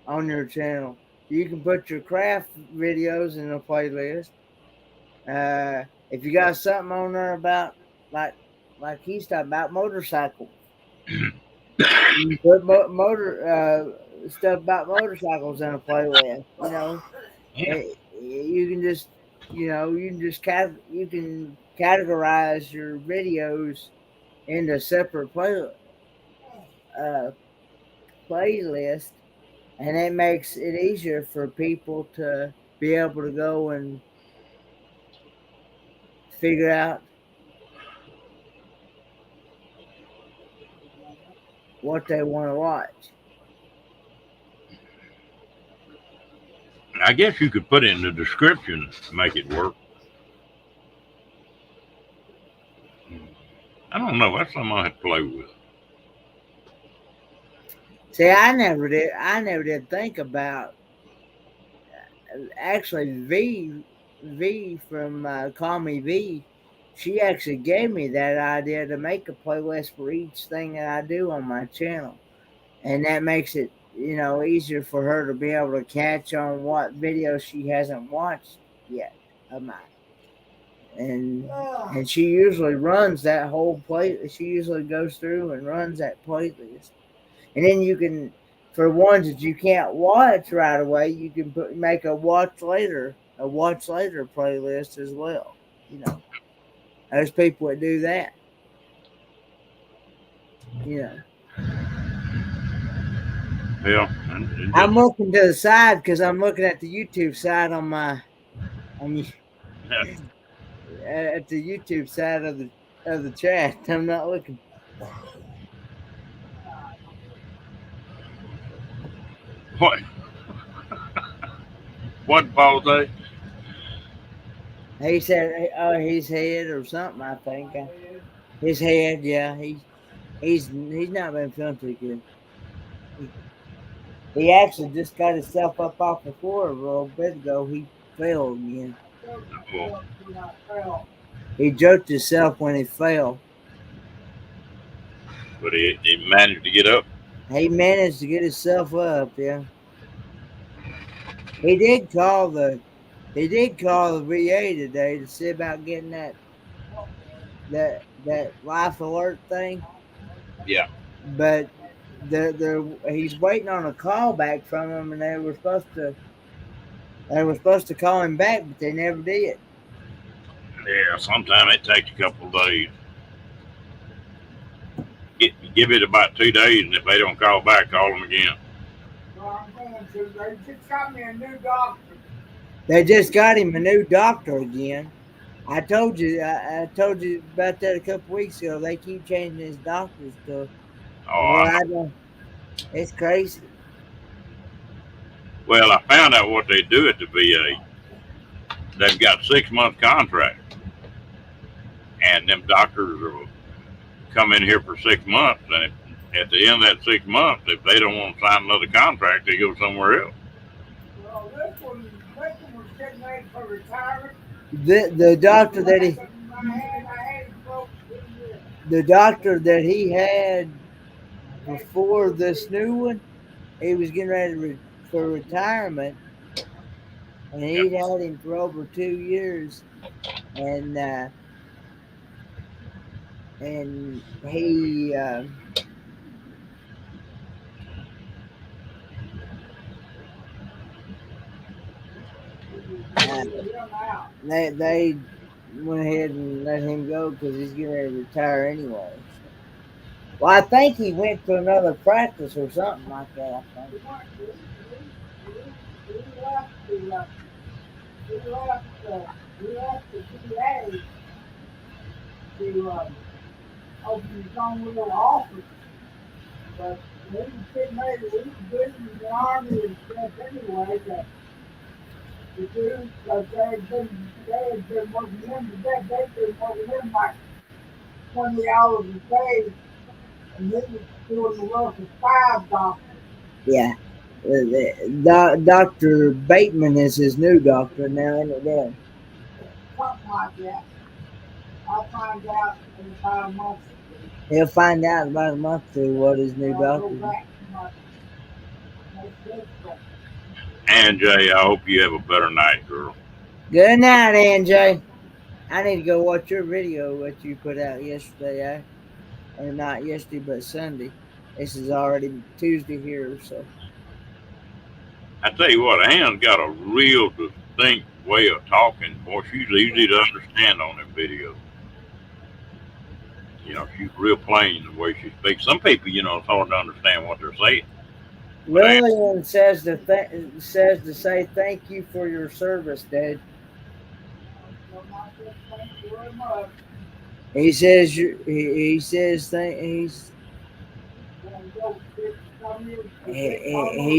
on your channel, you can put your craft videos in a playlist. If you got something on there about like he's talking about motorcycles, you put motor stuff about motorcycles in a playlist. Yeah. You can just you can categorize your videos into separate playlist, and it makes it easier for people to be able to go and figure out what they want to watch. I guess you could put it in the description to make it work. I don't know. That's something I have to play with. See, I never did think about. Actually, V from Call Me V, she actually gave me that idea to make a playlist for each thing that I do on my channel, and that makes it easier for her to be able to catch on what video she hasn't watched yet of mine. And she usually runs that whole play. She usually goes through and runs that playlist, and then you can, for ones that you can't watch right away, you can make a watch later playlist as well. There's people that do that. Yeah. I'm looking to the side because I'm looking at the YouTube side at the YouTube side of the chat. I'm not looking. What? What Paul say? He said, "Oh, his head or something." I think his head. Yeah, He's not been feeling too good. He actually just got himself up off the floor a little bit ago. He fell again. Well, He jerked himself when he fell. but he managed to get up. He managed to get himself up, yeah. He did call the VA today to see about getting that life alert thing. Yeah. But he's waiting on a call back from him, and they were supposed to call him back, but they never did. Yeah, sometimes it takes a couple of days. Give it about 2 days, and if they don't call back, call them again. Well, I'm going to. They just got me a new doctor. They just got him a new doctor again. I told you about that a couple weeks ago. They keep changing his doctors to Oh, where I know. I don't. It's crazy. Well, I found out what they do at the VA. They've got 6 month contracts, and them doctors will come in here for 6 months, and at the end of that 6 months, if they don't want to sign another contract, they go somewhere else. Well, this one was getting ready for retirement. The doctor that he I had him broke 2 years. the doctor that he had before this new one, he was getting ready for retirement, and he'd had him for over 2 years, and he they went ahead and let him go because he's getting ready to retire anyway. So. Well, I think he went to another practice or something like that. I think. He left the VA to open his own little office. But he was getting ready. He was good in the Army and stuff anyway. To do, because they had been working him to death. They'd been working him like 20 hours a day, and he was doing the work of 5 doctors. Yeah. Dr. Bateman is his new doctor now, isn't it? Then? Something like that. I'll find out in about a month. He'll find out about a month or two what his new doctor is. Anjay, I hope you have a better night, girl. Good night, Anjay. I need to go watch your video that you put out yesterday, or not yesterday, but Sunday. This is already Tuesday here, so. I tell you what, Ann's got a real distinct way of talking. Boy, she's easy to understand on them videos. You know, she's real plain the way she speaks. Some people, it's hard to understand what they're saying. Lillian says to say thank you for your service, Dad. He says he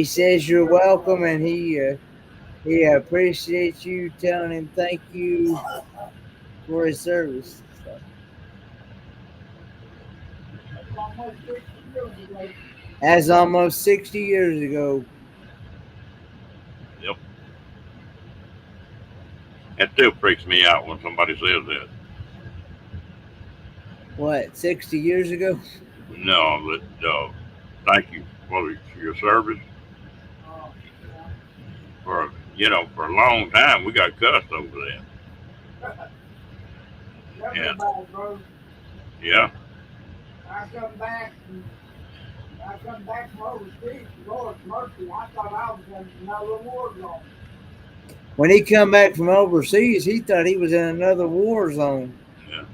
says you're welcome, and he appreciates you telling him thank you for his service. So. That's almost 60 years ago. Yep. That still freaks me out when somebody says that. What, 60 years ago? No, but thank you for your service. For a long time, we got cussed over that. Yeah. I come back from overseas, Lord mercy, I thought I was in another war zone. When he come back from overseas, he thought he was in another war zone. Yeah.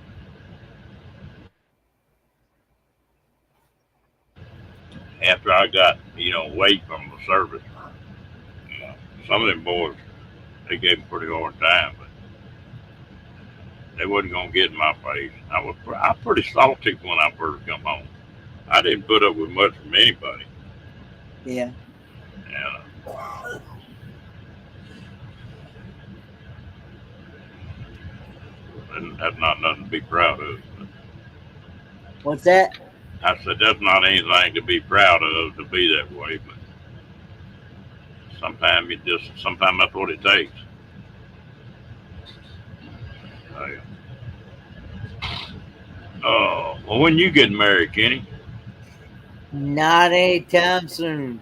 After I got, away from the service, some of them boys, they gave me a pretty hard time, but they wasn't gonna get in my face. I'm pretty salty when I first come home. I didn't put up with much from anybody. Yeah. And that's not nothing to be proud of. But What's that? I said, that's not anything to be proud of to be that way, but sometimes that's what it takes. Uh, well, when you get married, Kenny, Not anytime soon.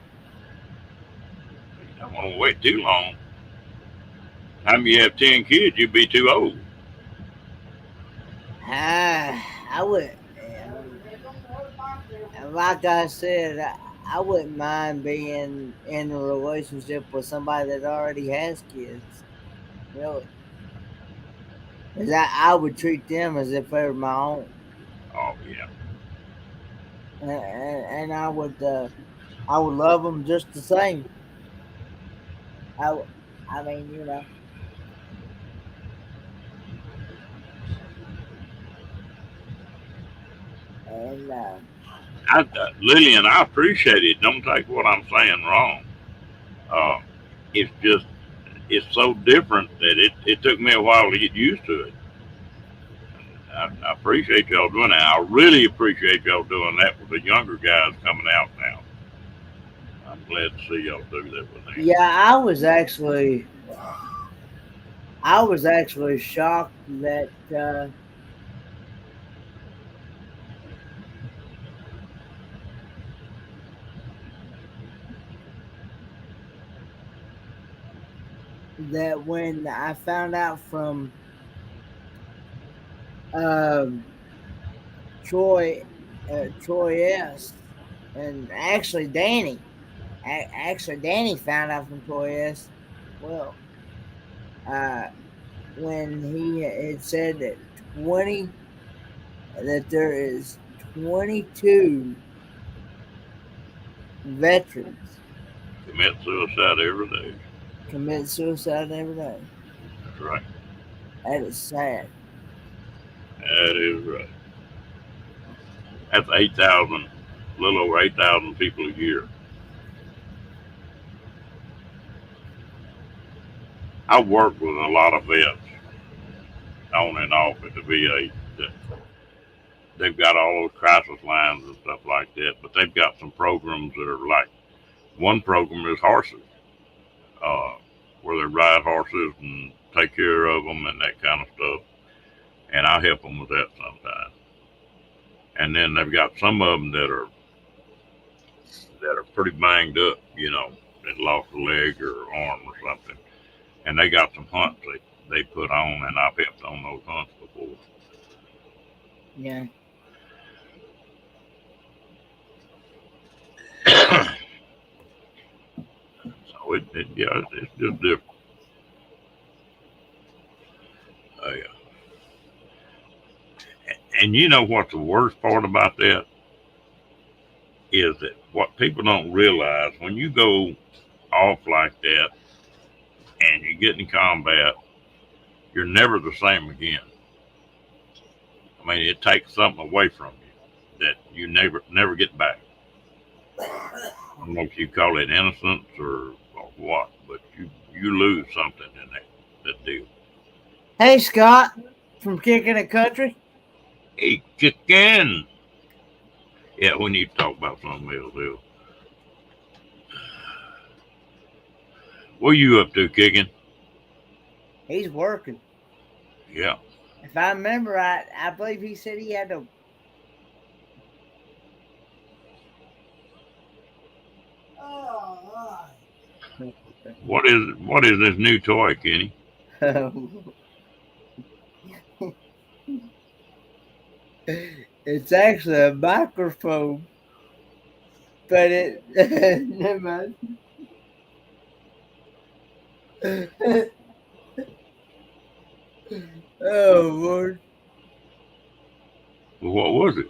you don't want to wait too long. Time you have 10 kids, you'd be too old. I would, like I said, I wouldn't mind being in a relationship with somebody that already has kids. Really. 'Cause I would treat them as if they were my own. Oh, yeah. And I would love them just the same. I, I mean, and Lillian, I appreciate it. Don't take what I'm saying wrong. Uh, it's just, it's so different that it took me a while to get used to it. I appreciate y'all doing that. I really appreciate y'all doing that with the younger guys coming out now. I'm glad to see y'all do that with them. yeah, I was actually shocked that when I found out from um, Troy, Troy S, and actually Danny found out from Troy S. Well, uh, when he had said that 20 that there is 22 veterans Commit suicide every day. commit suicide every day. That's right. That is sad. That is right. That's 8,000, a little over 8,000 people a year. I work with a lot of vets on and off at the VA. That they've got all those crisis lines and stuff like that, but they've got some programs that are like one program is horses, uh, where they ride horses and take care of them and that kind of stuff. And I help them with that sometimes. And then they've got some of them that are pretty banged up, that lost a leg or arm or something, and they got some hunts they put on, and I've helped on those hunts before. Yeah. So it's just different. Yeah. And you know what the worst part about that is that what people don't realize when you go off like that and you get in combat, you're never the same again. I mean, it takes something away from you that you never get back. I don't know if you call it innocence or what, but you lose something in that deal. Hey, Scott from Kicking It Country. Hey, kicking. Yeah, we need to talk about something else. Bill. What are you up to, kicking? He's working. Yeah. If I remember right, I believe he said he had to. What is this new toy, Kenny? It's actually a microphone, but it never mind. Oh Lord! Well, what was it?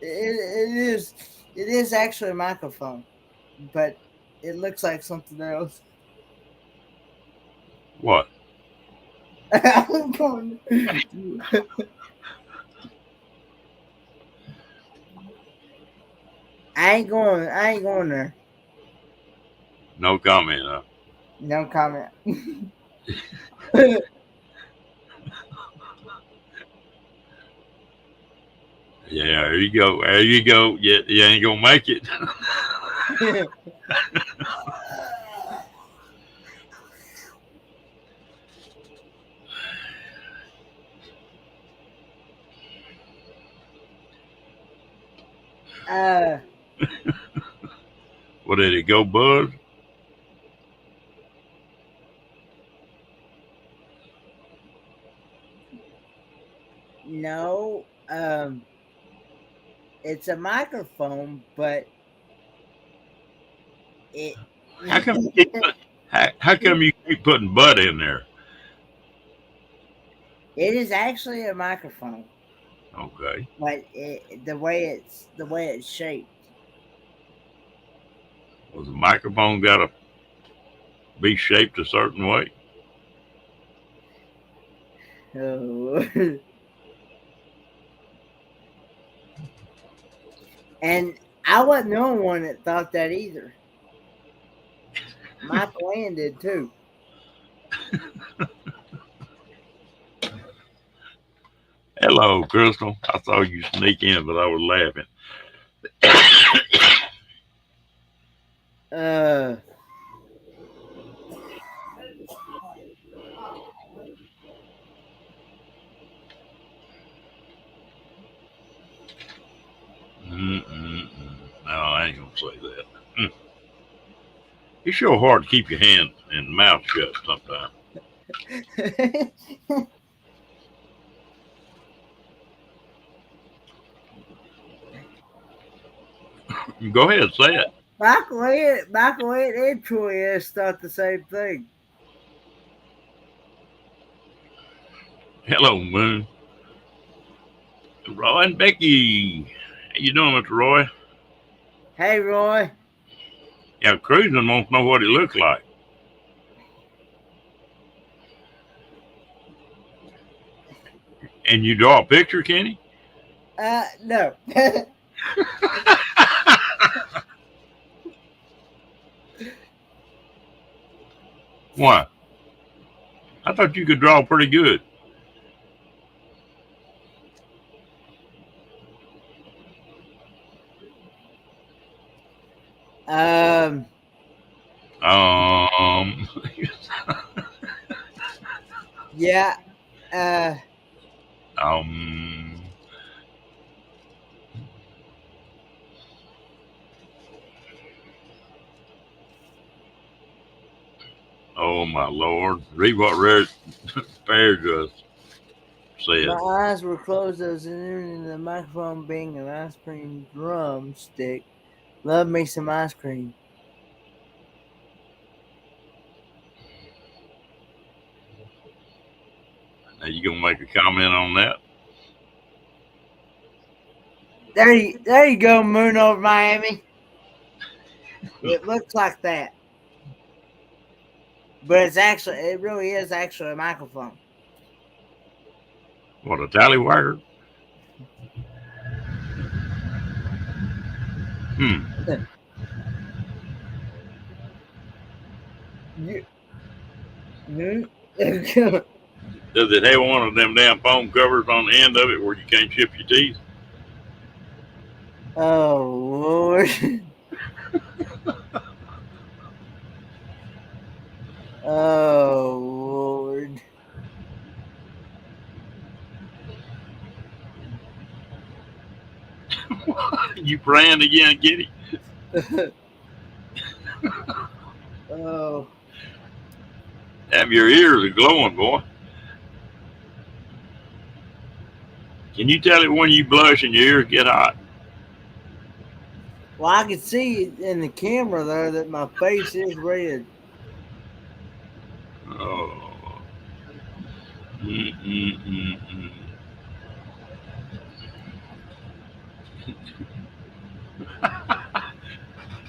It is actually a microphone, but it looks like something else. What? I'm going. I ain't going. I ain't going there. No comment, huh? No comment. Yeah, there you go. There you go. You ain't gonna make it. uh, What did it go, Buzz? no, it's a microphone, but it How come you keep how come you keep putting Bud in there? it is actually a microphone, Okay. but the way it's shaped. Was the microphone got to be shaped a certain way? Oh. And I wasn't the only one that thought that either. Michael Ann did too. Hello, Crystal. I saw you sneak in, but I was laughing. Uh, Mm-mm-mm. No, I ain't gonna say that. It's sure hard to keep your hand and mouth shut sometimes. Go ahead and say it. Michael Ann and Troy S. thought the same thing. Hello, Moon. Roy and Becky. How you doing, Mr. Roy? Hey, Roy. Yeah, Cruising wants to know what he looks like. And you draw a picture, Kenny? No. Why? I thought you could draw pretty good. um, yeah. Um, oh my Lord. Read what Red Paragraph says. My eyes were closed as in the microphone being an ice cream drumstick. Love me some ice cream. Now you gonna make a comment on that? There you go, Moon over Miami. It looks like that. But it really is actually a microphone. What, a tallywhacker? Does it have one of them damn foam covers on the end of it where you can't chip your teeth? Oh, Lord. Oh, Lord. You praying again, Kitty? Oh. Damn, your ears are glowing, boy. Can you tell it when you blush and your ears get hot? Well, I can see in the camera there that my face is red. Oh. Mm-mm-mm-mm.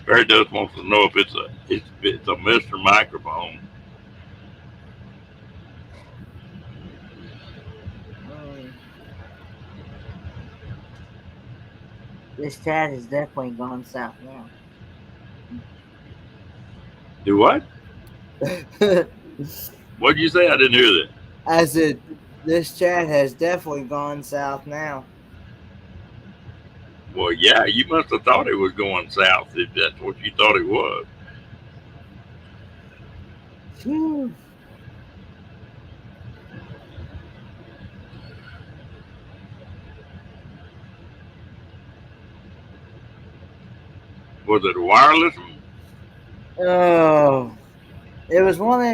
Barry does wants to know if it's a Mr. Microphone. This chat has definitely gone south now. Do what? What'd you say? I didn't hear that. I said, this chat has definitely gone south now. Well, yeah, you must have thought it was going south if that's what you thought it was. Phew. Was it wireless? Oh, it was one of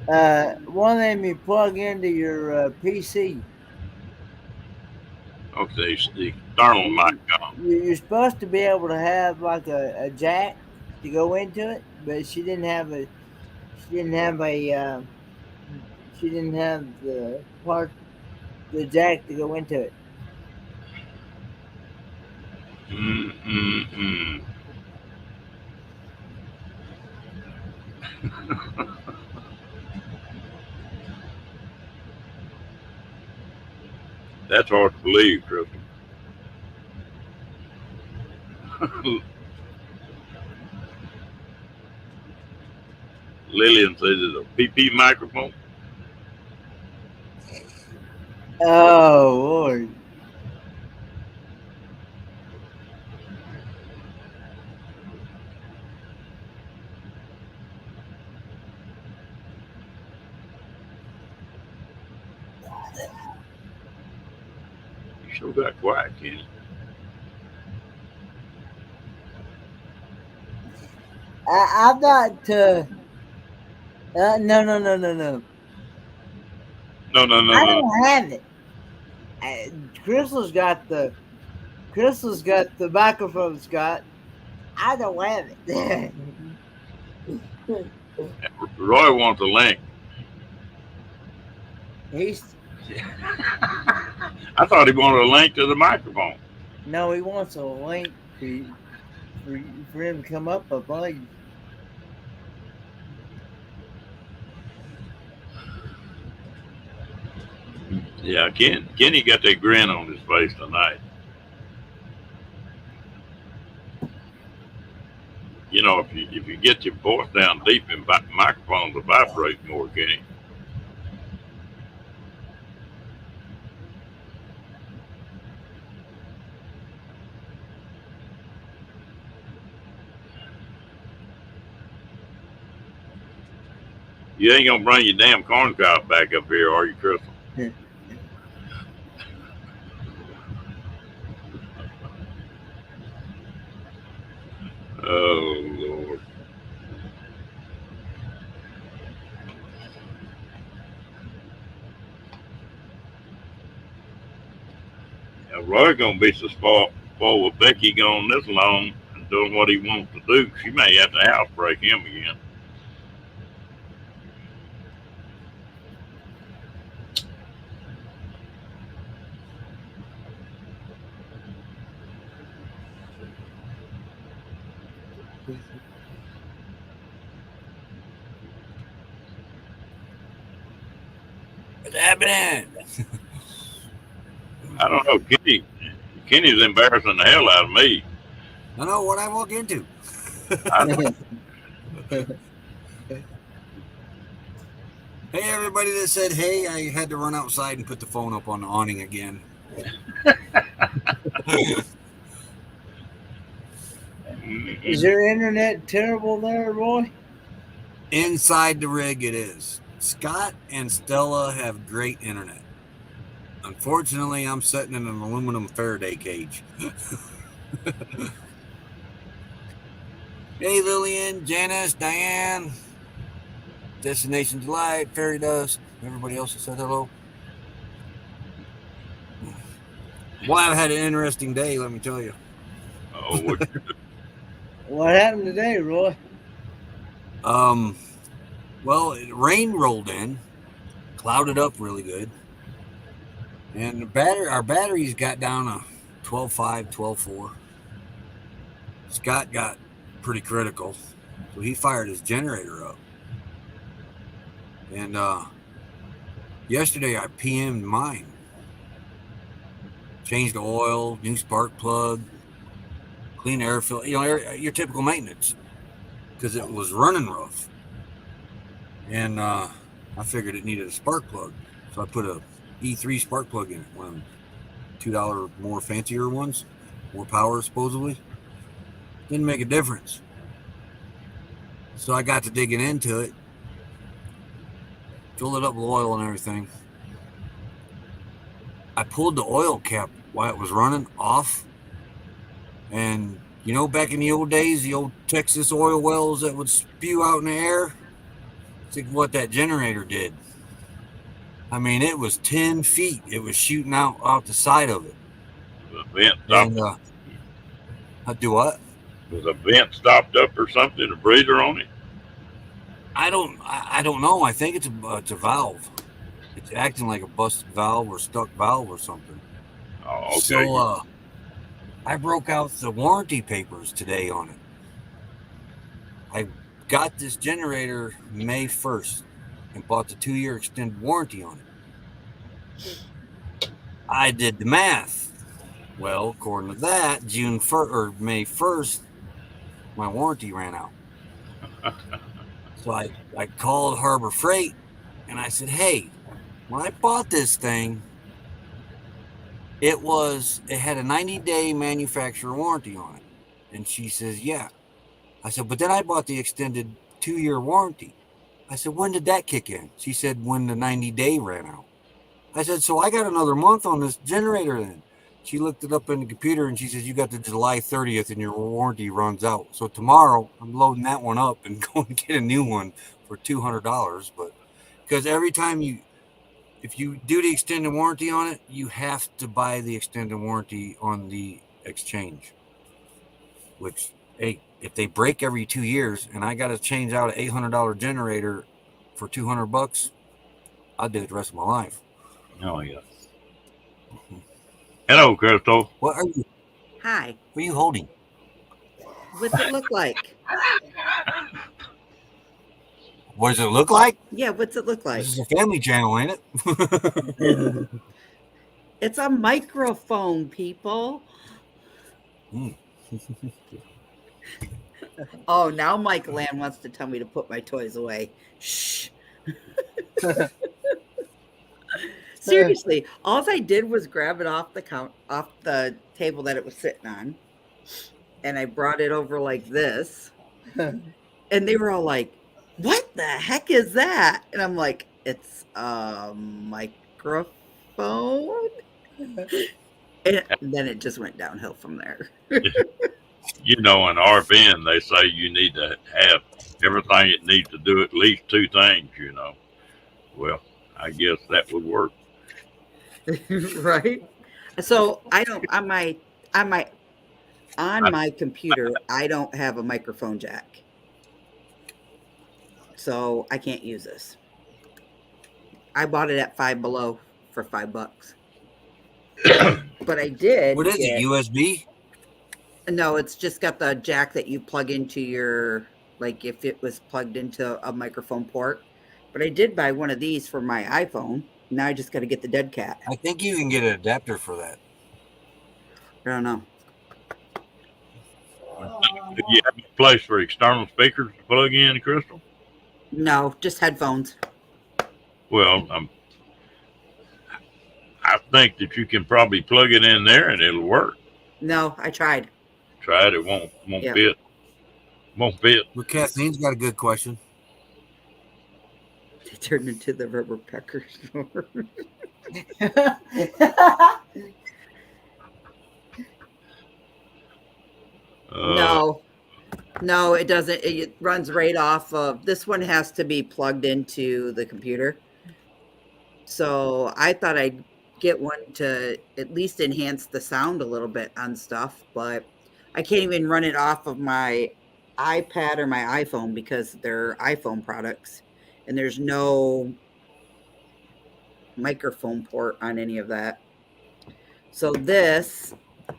them you plug into your PC. Okay, the external mic on. You're supposed to be able to have like a jack to go into it, but she didn't have a she didn't have the jack to go into it. Mm-mm-mm. That's hard to believe, Crystal. Lillian says it's a PP microphone. Oh Lord. You sure got quiet, Kenny. I'm not no no no no no. No, no, no, I no. don't have it. Crystal's got the microphone, Scott. I don't have it. Roy wants a link. He's I thought he wanted a link to the microphone. no, he wants a link for him to come up, I believe. Yeah, Kenny got that grin on his face tonight. You know, if you get your voice down deep in microphones will vibrate more, Kenny. You ain't gonna bring your damn corn cob back up here, are you, Crystal? Oh Lord. Yeah, Roy gonna be so spoiled with Becky going this long and doing what he wants to do. She may have to housebreak him again. What's happening? I don't know, Kenny's embarrassing the hell out of me. I know what I walk into. Hey, everybody that said hey, I had to run outside and put the phone up on the awning again. Is your internet terrible there, Roy? Inside the rig, it is. Scott and Stella have great internet. Unfortunately, I'm sitting in an aluminum Faraday cage. Hey, Lillian, Janice, Diane, Destination Delight, Fairy Dust, everybody else that said hello. Well, I've had an interesting day, let me tell you. Oh, what? What happened today, Roy? Well, rain rolled in, clouded up really good, and our batteries got down to 12.5, 12.4. Scott got pretty critical, so he fired his generator up. And yesterday I PM'd mine. Changed the oil, new spark plug, clean air filter, your typical maintenance, because it was running rough. And I figured it needed a spark plug, so I put a E3 spark plug in it, one of them $2 more fancier ones. more power supposedly. Didn't make a difference. So I got to digging into it, filled it up with oil and everything. I pulled the oil cap while it was running off. And, you know, back in the old days, the old Texas oil wells that would spew out in the air, think what that generator did. I mean, it was 10 feet. It was shooting out the side of it. The vent stopped. And, I do what? Was a vent stopped up or something? A breather on it? I don't know. I think it's a valve. It's acting like a busted valve or stuck valve or something. Oh, okay. So I broke out the warranty papers today on it. I got this generator May 1st and bought the 2-year extended warranty on it. I did the math. Well, according to that, June 1st or May 1st, my warranty ran out. So I called Harbor Freight and I said, hey, when I bought this thing, it had a 90-day manufacturer warranty on it. And she says, yeah. I said, but then I bought the extended 2-year warranty. I said, when did that kick in? She said, when the 90-day ran out. I said, so I got another month on this generator then. She looked it up in the computer and she says, you got to July 30th and your warranty runs out. So tomorrow I'm loading that one up and going to get a new one for $200. But because every time if you do the extended warranty on it, you have to buy the extended warranty on the exchange. Which, hey, if they break every 2 years and I got to change out an $800 generator for $200, I'll do it the rest of my life. Oh, yeah. Hello, Crystal. What are you? Hi. What are you holding? What's it look like? What does it look like? Yeah, what's it look like? This is a family channel, ain't it? It's a microphone, people. Oh, now Mike Land wants to tell me to put my toys away. Shh. Seriously, all I did was grab it off the table that it was sitting on, and I brought it over like this, and they were all like, "What the heck is that?" And I'm like, "It's a microphone." And then it just went downhill from there. You know, in RVN, they say you need to have everything it needs to do at least 2 things, you know. Well, I guess that would work. Right? So I don't on my computer, I don't have a microphone jack. So I can't use this. I bought it at Five Below for $5. But I did. What is it? USB? No, it's just got the jack that you plug into your, like if it was plugged into a microphone port. But I did buy one of these for my iPhone. Now I just got to get the dead cat. I think you can get an adapter for that. I don't know. Do you have a place for external speakers to plug in, Crystal? No, just headphones. Well, I think that you can probably plug it in there and it'll work. No, I tried. Try it. It won't Yep. fit. Won't fit. Well, Kathleen's got a good question. They turned into the rubber pecker store. No, it doesn't. It runs right off of, this one has to be plugged into the computer. So I thought I'd get one to at least enhance the sound a little bit on stuff, but I can't even run it off of my iPad or my iPhone because they're iPhone products and there's no microphone port on any of that. So this,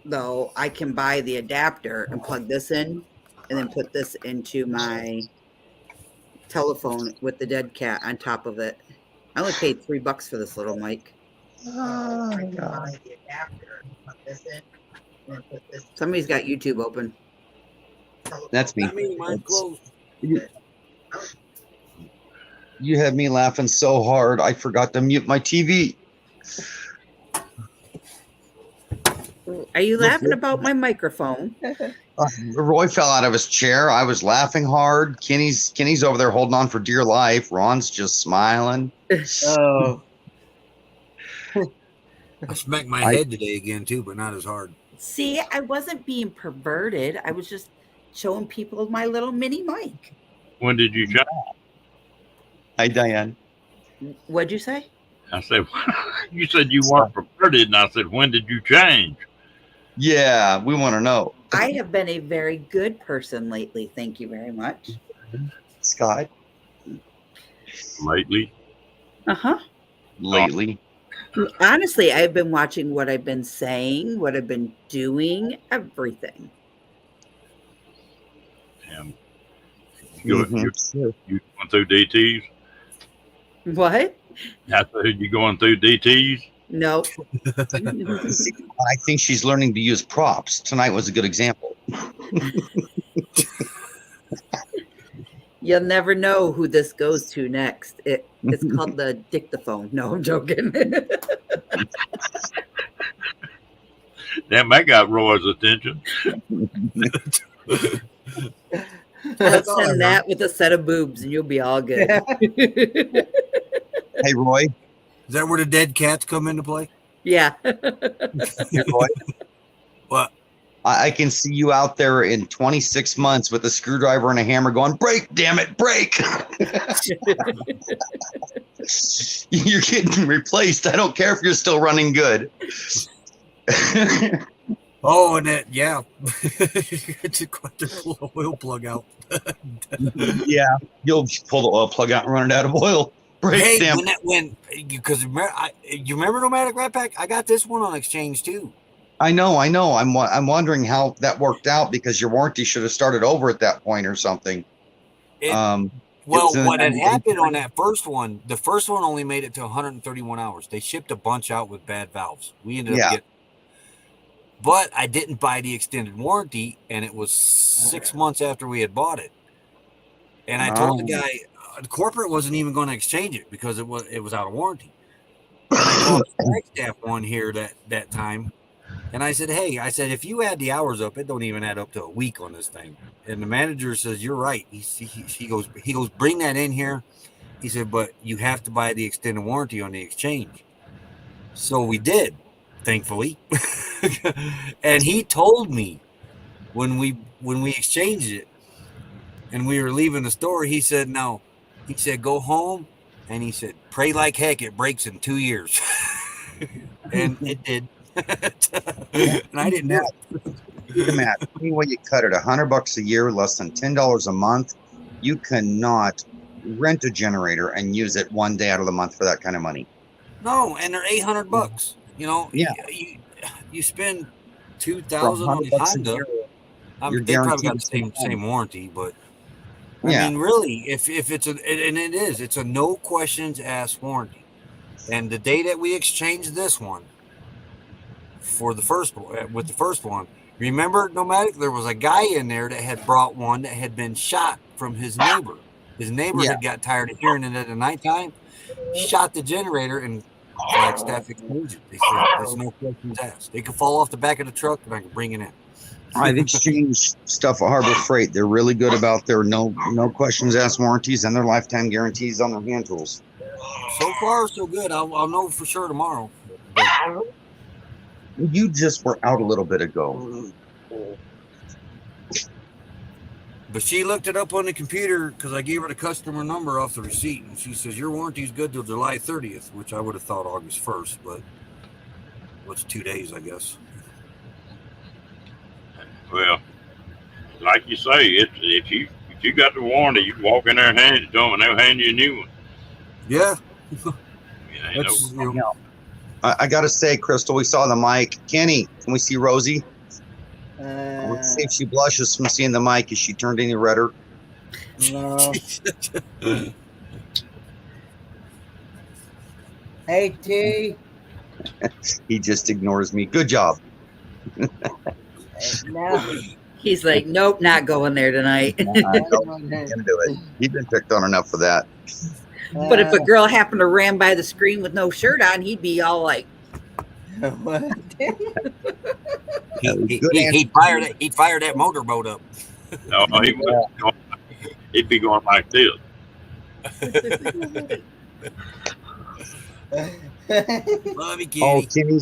though, I can buy the adapter and plug this in and then put this into my telephone with the dead cat on top of it. I only paid $3 for this little mic. Oh my God. The adapter, plug this in, and then put this. Somebody's got YouTube open. That's me. I mean, mine's closed. You had me laughing so hard, I forgot to mute my TV. Are you Look, laughing about my microphone? Roy fell out of his chair. I was laughing hard. Kenny's over there holding on for dear life. Ron's just smiling. Oh, I smacked my I- head today again too, but not as hard. See, I wasn't being perverted. I was just showing people my little mini mic. When did you change? Hi, Diane. What'd you say? I said, you said you weren't perverted, and I said, when did you change? Yeah, we want to know. I have been a very good person lately. Thank you very much. Scott, Lately, Uh-huh. lately. Honestly, I've been watching what I've been saying, what I've been doing, everything. and you Mhm. you going through DTs? What? I said, you going through DTs? No. See, I think she's learning to use props. Tonight was a good example. You'll never know who this goes to next. It's called the dictaphone. No, I'm joking. Damn, that got Roy's attention. I'll send that with a set of boobs and you'll be all good. Hey, Roy. Is that where the dead cats come into play? Yeah. Hey, Roy. What? I can see you out there in 26 months with a screwdriver and a hammer going, break, damn it, break. You're getting replaced. I don't care if you're still running good. Oh, and that, yeah. It's got to pull a oil plug out. Yeah, you'll pull the oil plug out and run it out of oil. Break, Hey, damn. because you remember Nomadic Rat Pack? I got this one on exchange too. I know. I'm wondering how that worked out because your warranty should have started over at that point or something. It- Well, Well, what had happened on that first one, the first one only made it to 131 hours. They shipped a bunch out with bad valves. We ended up getting, but I didn't buy the extended warranty, and it was 6 months after we had bought it. And I told the guy, the corporate wasn't even going to exchange it because it was out of warranty. And I called the Flagstaff one here that time, and I said, hey, if you add the hours up, it don't even add up to a week on this thing. And the manager says, you're right. He goes, bring that in here. He said, but you have to buy the extended warranty on the exchange. So we did, thankfully. And he told me when we exchanged it and we were leaving the store, he said, no. He said, go home. And he said, pray like heck it breaks in 2 years. And it did. And I didn't know. Matt, anyway you cut it, $100 a year, less than $10 a month. You cannot rent a generator and use it one day out of the month for that kind of money. No, and they're $800. You know, Yeah. You spend For $2,000 on the $100 a Honda. year, I you're mean, they probably got guaranteed the same warranty, but Yeah. I mean, really, if it's it's a no questions asked warranty. And the day that we exchanged this one for the first one, with the first one, remember, Nomadic, there was a guy in there that had brought one that had been shot from his neighbor. His neighbor had got tired of hearing it at the nighttime, shot the generator, and Flagstaff exchanged it. They said, there's no questions asked. They could fall off the back of the truck, and I could bring it in. I've exchanged stuff at Harbor Freight. They're really good about their no questions asked warranties and their lifetime guarantees on their hand tools. So far, so good. I'll know for sure tomorrow. But You just were out a little bit ago. But she looked it up on the computer because I gave her the customer number off the receipt, and she says your warranty's good till July 30th, which I would have thought August 1st, but what's 2 days, I guess. Well, like you say, if you got the warranty, you can walk in there and hand it to them, and they'll hand you a new one. Yeah, Ain't that's, no- you know, I got to say, Crystal, we saw the mic. Kenny, can we see Rosie? Uh, Let's see if she blushes from seeing the mic. Is she turned any redder? no. Hey, T. He just ignores me. Good job. No. He's like, nope, not going there tonight. I don't can do it. He's been picked on enough for that. But if a girl happened to ram by the screen with no shirt on, he'd be all like, What? He'd fire that motorboat up. No, he'd be going like this. Love you, Oh, Kenny.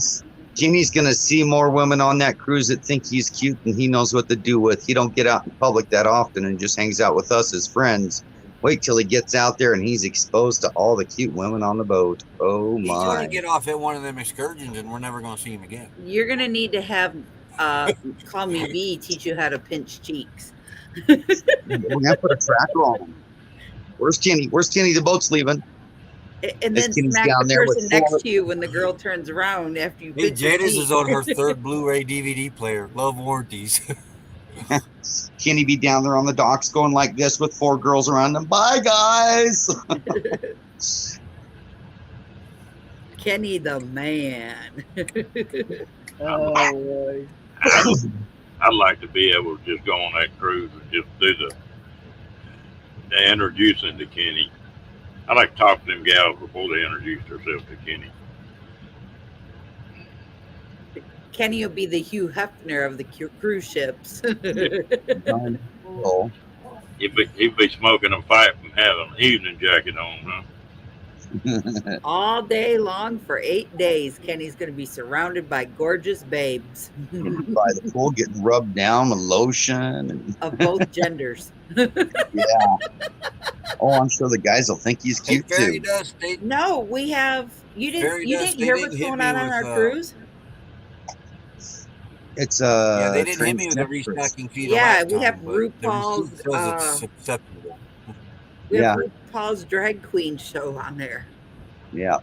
Kenny's gonna see more women on that cruise that think he's cute and he knows what to do with. He don't get out in public that often and just hangs out with us as friends. Wait till he gets out there and he's exposed to all the cute women on the boat. Oh He's going my! to get off at one of them excursions, and we're never going to see him again. You're gonna need to have Call Me V teach you how to pinch cheeks. We're gonna put a tracker on him. Where's Kenny? Where's Kenny? The boat's leaving. And This then Kenny's smack down the there with person next four- to you when the girl turns around after you Hey, pinch your Janice cheek. is on her third Blu-ray DVD player. Love warranties. Kenny be down there on the docks going like this with 4 girls around him. Bye, guys. Kenny the man. Oh, Lord. I'd like to be able to just go on that cruise and just do the introducing to Kenny. I like to talk to them gals before they introduce themselves to Kenny. Kenny will be the Hugh Hefner of the cruise ships. Oh, He'd be smoking a pipe and having an evening jacket on, huh? All day long for 8 days, Kenny's going to be surrounded by gorgeous babes by the pool, getting rubbed down with lotion. And, of both genders. yeah. Oh, I'm sure the guys will think he's Hey, cute Fairy too. Dust, they, No, we have. You Fairy didn't dust, they hear didn't what's hit going me on with, our cruise? It's yeah, they didn't hit me with a transgender. restocking fee. Yeah, the we last have time, but the RuPaul's, receipt says it's acceptable. We have RuPaul's drag queen show on there. Yeah.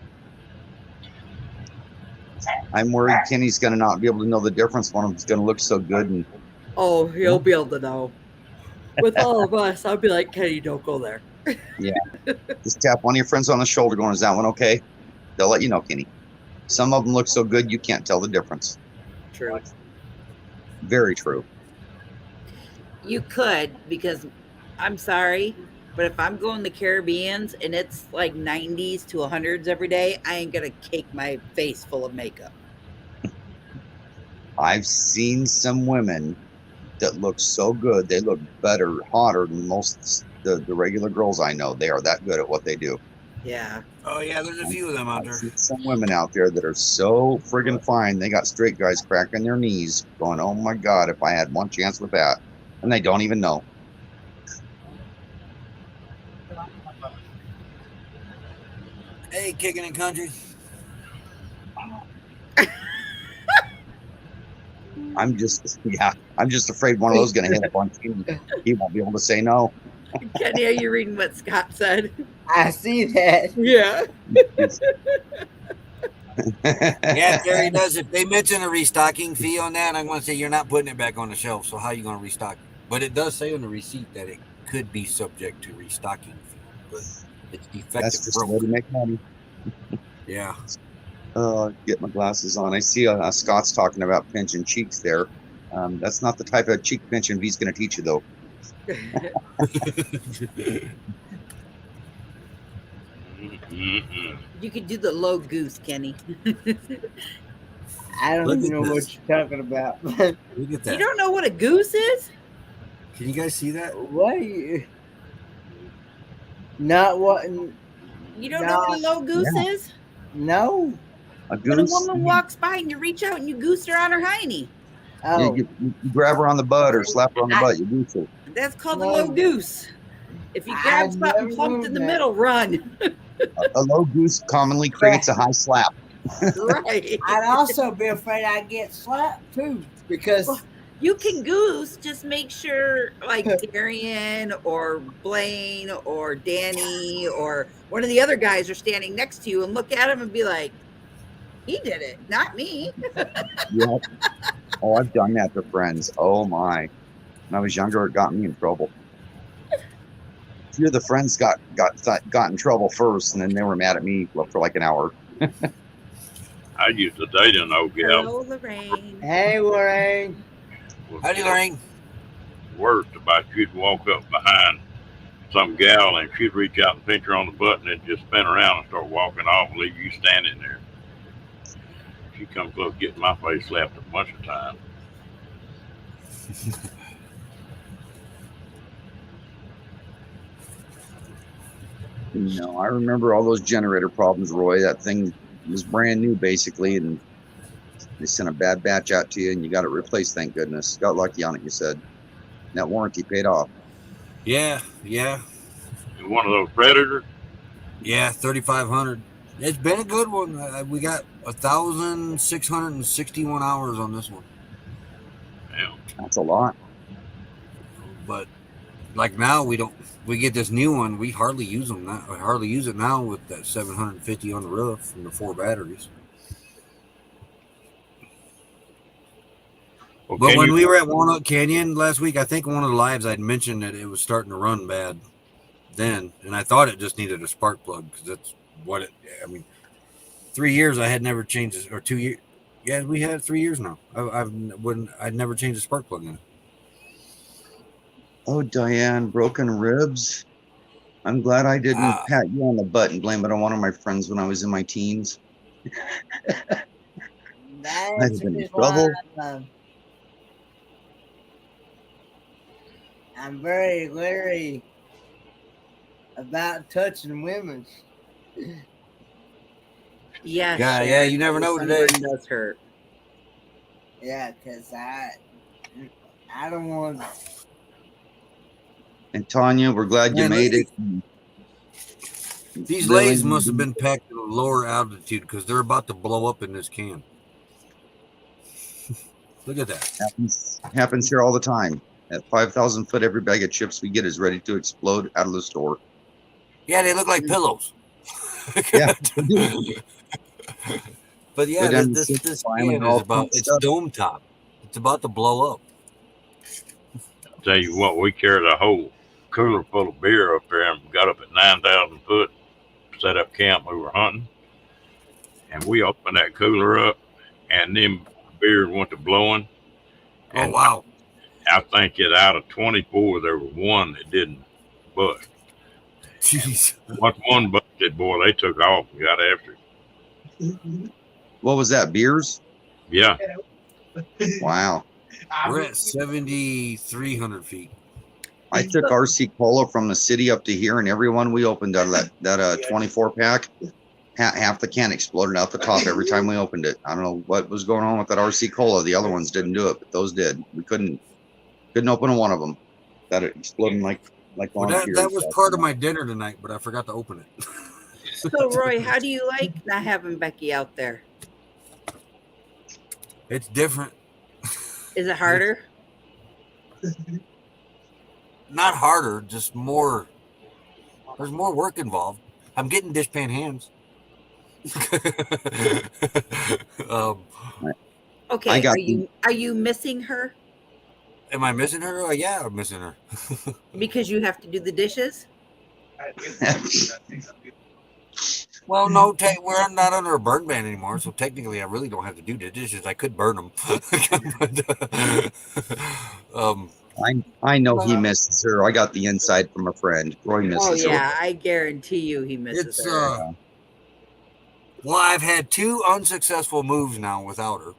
I'm worried Kenny's gonna not be able to know the difference. One of them's gonna look so good, and Oh, he'll be able to know. With all of us, I'll be like, Kenny, don't go there. just tap one of your friends on the shoulder, going, "Is that one okay?" They'll let you know, Kenny. Some of them look so good you can't tell the difference. True. Very true. You could, because I'm sorry, but if I'm going to Caribbeans and it's like 90s to 100s every day, I ain't gonna cake my face full of makeup. I've seen some women that look so good. They look better, hotter than most the regular girls I know. They are that good at what they do. Yeah. Oh yeah, there's a few of them out I've there. seen some women out there that are so friggin' fine. They got straight guys cracking their knees, going, "Oh my God, if I had one chance with that," and they don't even know. Hey, kicking in country. I'm just afraid one of those gonna hit up on Kenny. He won't be able to say no. Kenny, are you reading what Scott said? I see that. Yeah. Yeah, Fairy does. If they mention a restocking fee on that, I'm going to say you're not putting it back on the shelf. So how are you going to restock it? But it does say on the receipt that it could be subject to restocking fee, but it's defective. That's just a way to make money. Yeah. Get my glasses on. I see Scott's talking about pinching cheeks there. That's not the type of cheek pinching he's going to teach you, though. Mm-mm. You could do the low goose, Kenny. I don't Look even at know this. what you're talking about. Look at You that. don't know what a goose is? Can you guys see that? What? Are you... Not what? You don't know what a low goose is? No. A When a goose. woman walks by and you reach out and you goose her on her hiney. Oh, You grab her on the butt or slap her on the butt. You goose her. That's called a No. low goose. If you grab I've something never plumped known in the that. middle, run. A low goose commonly creates a high slap. Right. I'd also be afraid I'd get slapped too, because You can goose, just make sure like Darian or Blaine or Danny or one of the other guys are standing next to you and look at him and be like, he did it, not me. Yep. Oh, I've done that to friends. Oh my. When I was younger, it got me in trouble. A few of the friends got in trouble first, and then they were mad at me for like an hour. I used to date an old gal. Hello, Lorraine. hey, Lorraine. Howdy, Lorraine. Worst about she'd walk up behind some gal and she'd reach out and pinch her on the butt and then just spin around and start walking off and leave you standing there. She come close, getting my face slapped a bunch of times. No, I remember all those generator problems, Roy. That thing was brand new, basically, and they sent a bad batch out to you, and you got it replaced. Thank goodness. Got lucky on it, you said. And that warranty paid off. Yeah. One of those Predators. Yeah, 3,500. It's been a good one. We got 1,661 hours on this one. Yeah. That's a lot. But like now we get this new one. We hardly use them now. I hardly use it now with that 750 on the roof and the 4 batteries. Well, But can when you- we were at Walnut Canyon last week, I think one of the lives I'd mentioned that it was starting to run bad then, and I thought it just needed a spark plug because that's what it. I mean, 3 years I had never changed it, or 2 years. Yeah, we had 3 years now. I'd never changed a spark plug in it. Oh, Diane, broken ribs. I'm glad I didn't pat you on the butt and blame it on one of my friends when I was in my teens. That's been in just why trouble. I'm very leery about touching women. Yeah. Yeah, you never know today. Sunburn does hurt. Yeah, because I don't want. And Tanya, we're glad you Man, made it. These Really- lays must have been packed at a lower altitude because they're about to blow up in this can. Look at that. happens here all the time. At 5,000 foot, every bag of chips we get is ready to explode out of the store. Yeah, they look like pillows. Yeah. But yeah, Go down this the can line and is all about pumped it's up. dome top. It's about to blow up. Tell you what, we carried a whole cooler full of beer up there and got up at 9,000 foot, set up camp. We were hunting, and we opened that cooler up, and them beers went to blowing. Oh And wow. I think it out of 24, there was one that didn't bust. Jeez. Once one busted, boy, they took off and got after it. What was that? Beers? Yeah, Wow. We're at 7,300 feet. I took RC Cola from the city up to here, and everyone we opened out of that 24 pack, half the can exploded out the top every time we opened it. I don't know what was going on with that RC Cola. The other ones didn't do it, but those did. We couldn't open one of them. That it exploding like Well, that was part of my dinner tonight, but I forgot to open it. So, Roy, how do you like not having Becky out there? It's different. Is it harder? Not harder, just more. There's more work involved. I'm getting dishpan hands. Okay. I got Are you missing her Am I missing her? Oh, yeah, I'm missing her. because you have to do the dishes? Well, no, we're not under a burn ban anymore, so technically I really don't have to do the dishes. I could burn them. I know he misses her. I got the inside from a friend. Roy misses Oh her. yeah, I guarantee you he misses It's her. well, I've had 2 unsuccessful moves now without her,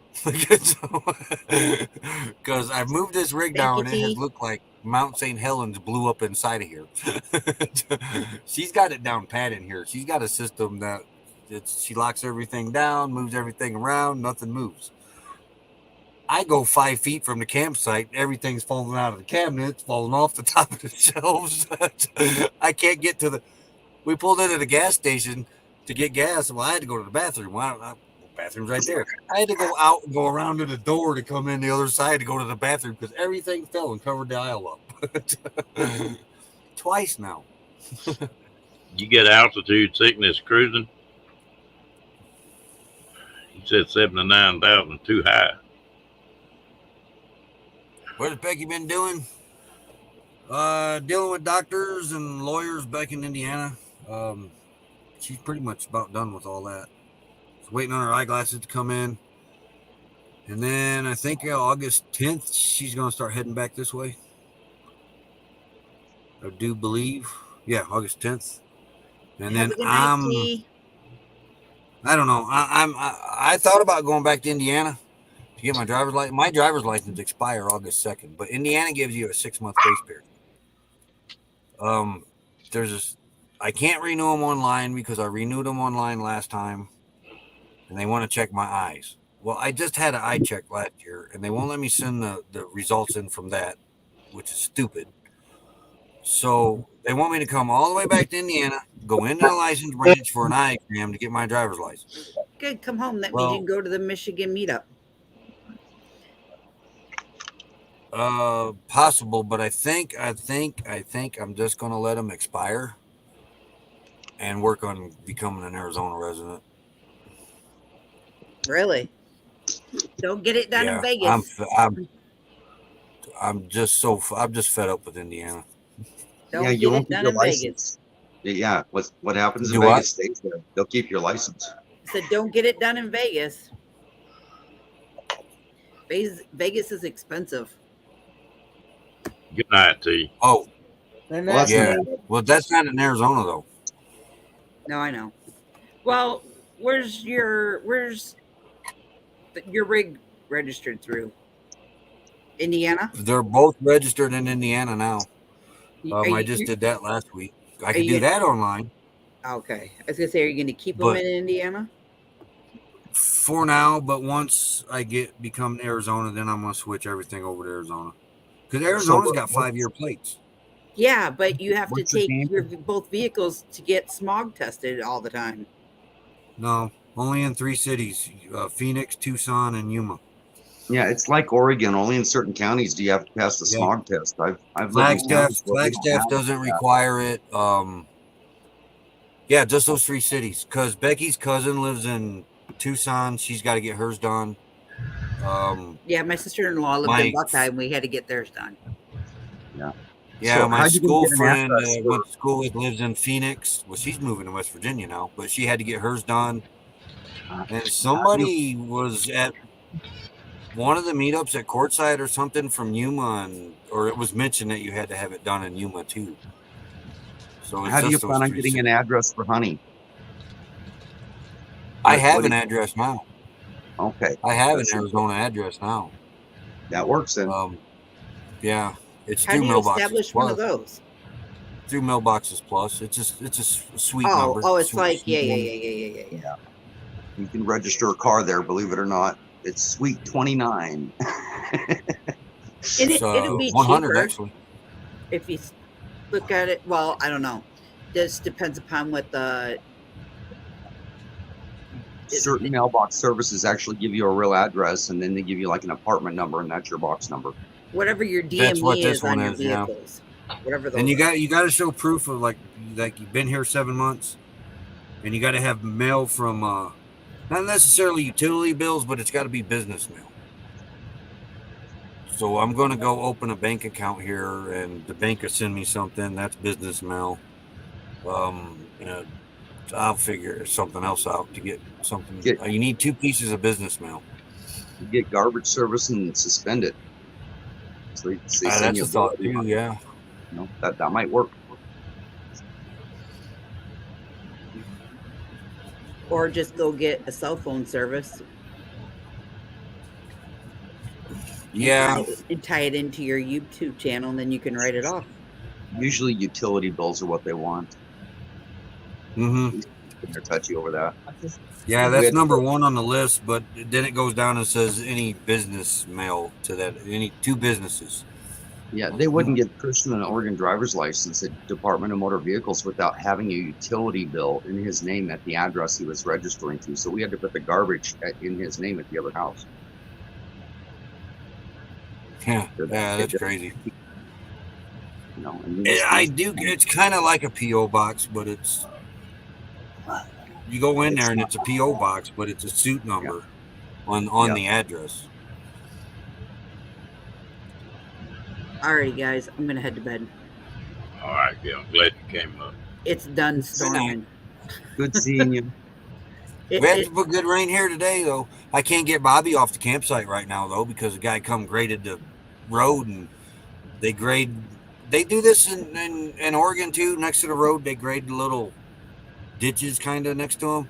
because I've moved this rig down and it has looked like Mount St. Helens blew up inside of here. She's got it down pat in here. She's got a system that she locks everything down, moves everything around, nothing moves. I go 5 feet from the campsite, everything's falling out of the cabinets, falling off the top of the shelves. I can't get to we pulled into the gas station to get gas. Well, I had to go to the bathroom. Well, bathroom's right there. I had to go out and go around to the door to come in the other side to go to the bathroom because everything fell and covered the aisle up. Twice now. you get altitude sickness cruising. You said 79,000 too high. What has Becky been doing? Dealing with doctors and lawyers back in Indiana. She's pretty much about done with all that. She's waiting on her eyeglasses to come in. And then I think August 10th, she's going to start heading back this way. I do believe. Yeah, August 10th. And Have then a good night, T. I don't know. I thought about going back to Indiana, to get my driver's license. My driver's license expire August 2nd, but Indiana gives you a 6-month grace period. There's this. I can't renew them online because I renewed them online last time, and they want to check my eyes. Well, I just had an eye check last year, and they won't let me send the results in from that, which is stupid. So they want me to come all the way back to Indiana, go into the license branch for an eye exam to get my driver's license. Good, come home. That Well- means you can go to the Michigan meetup. Possible, but I think I'm just gonna let them expire and work on becoming an Arizona resident. Really? Don't get it done in Vegas. I'm just fed up with Indiana. Don't yeah, you get won't it get done your in Vegas. license. Yeah, what happens in Do what? Vegas stays there. They'll keep your license. So don't get it done in Vegas. Vegas is expensive. Good night to you. Oh, And Well, that's yeah. Well, that's not in Arizona though. No, I know. Well, where's your rig registered through? Indiana? They're both registered in Indiana now. Are I you- just did that last week. I Are could you- do that online Okay. I was gonna say, are you gonna keep them But- in Indiana? for now, but once I become Arizona, then I'm gonna switch everything over to Arizona. Because Arizona's got 5-year plates. Yeah, but you have to What's the take name? your both vehicles to get smog tested all the time. No, only in 3 cities: Phoenix, Tucson, and Yuma. Yeah, it's like Oregon. Only in certain counties do you have to pass the Yeah. smog test. I've lived in Flagstaff counties where they don't Flagstaff have doesn't that. require it. Yeah, just those 3 cities. Because Becky's cousin lives in Tucson. She's got to get hers done. Yeah, my sister-in-law lived My- in Buckeye, and we had to get theirs done. Yeah, So my how'd you school get an friend address for- went to school with lives in Phoenix. Well, she's moving to West Virginia now, but she had to get hers done. And somebody was at one of the meetups at Courtside or something from Yuma, or it was mentioned that you had to have it done in Yuma too. So it's How do you just those plan on 3 getting an cities. address for Honey? I What have do an you- address now. Okay, I have an That's- Arizona address now. that works then. Yeah, it's How through do you Mailboxes establish one of Plus. those? Through Mailboxes Plus. It's a sweet Oh, number. oh, it's Sweet- like sweet number. yeah. You can register a car there, believe it or not. It's Suite 29. And It's, it'll be 100 cheaper actually. if you look at it. Well, I don't know. This depends upon what the Certain mailbox services actually give you a real address, and then they give you like an apartment number, and that's your box number. whatever your That's DME what this is on one your is, yeah. vehicles. Whatever those And you are. got to show proof of like you've been here 7 months, and you got to have mail from not necessarily utility bills, but it's got to be business mail. So I'm going to go open a bank account here, and the bank will send me something. That's business mail. I'll figure something else out to get something. You need 2 pieces of business mail. You get garbage service and suspend it. So they send That's you a a thought bill. too. Yeah. You know, that might work. Or just go get a cell phone service. Yeah. And tie it into your YouTube channel, and then you can write it off. Usually utility bills are what they want. Mm-hmm. They're touchy over that. Yeah, We that's had- number 1 on the list, but then it goes down and says any business mail to that, any 2 businesses. Yeah, they wouldn't give Christian an Oregon driver's license at Department of Motor Vehicles without having a utility bill in his name at the address he was registering to. So we had to put the garbage in his name at the other house. Yeah, that's crazy. You know, and It's kind of like a PO box, but it's you go in there and it's a PO box, but it's a suit number on the address. Alrighty, guys, I'm gonna head to bed. All right, yeah, I'm glad you came up. It's done storming. good seeing you. It- We had it- to put good rain here today, though. I can't get Bobby off the campsite right now, though, because the guy come graded the road, and they grade. They do this in Oregon too. Next to the road, they grade the little ditches kind of next to them.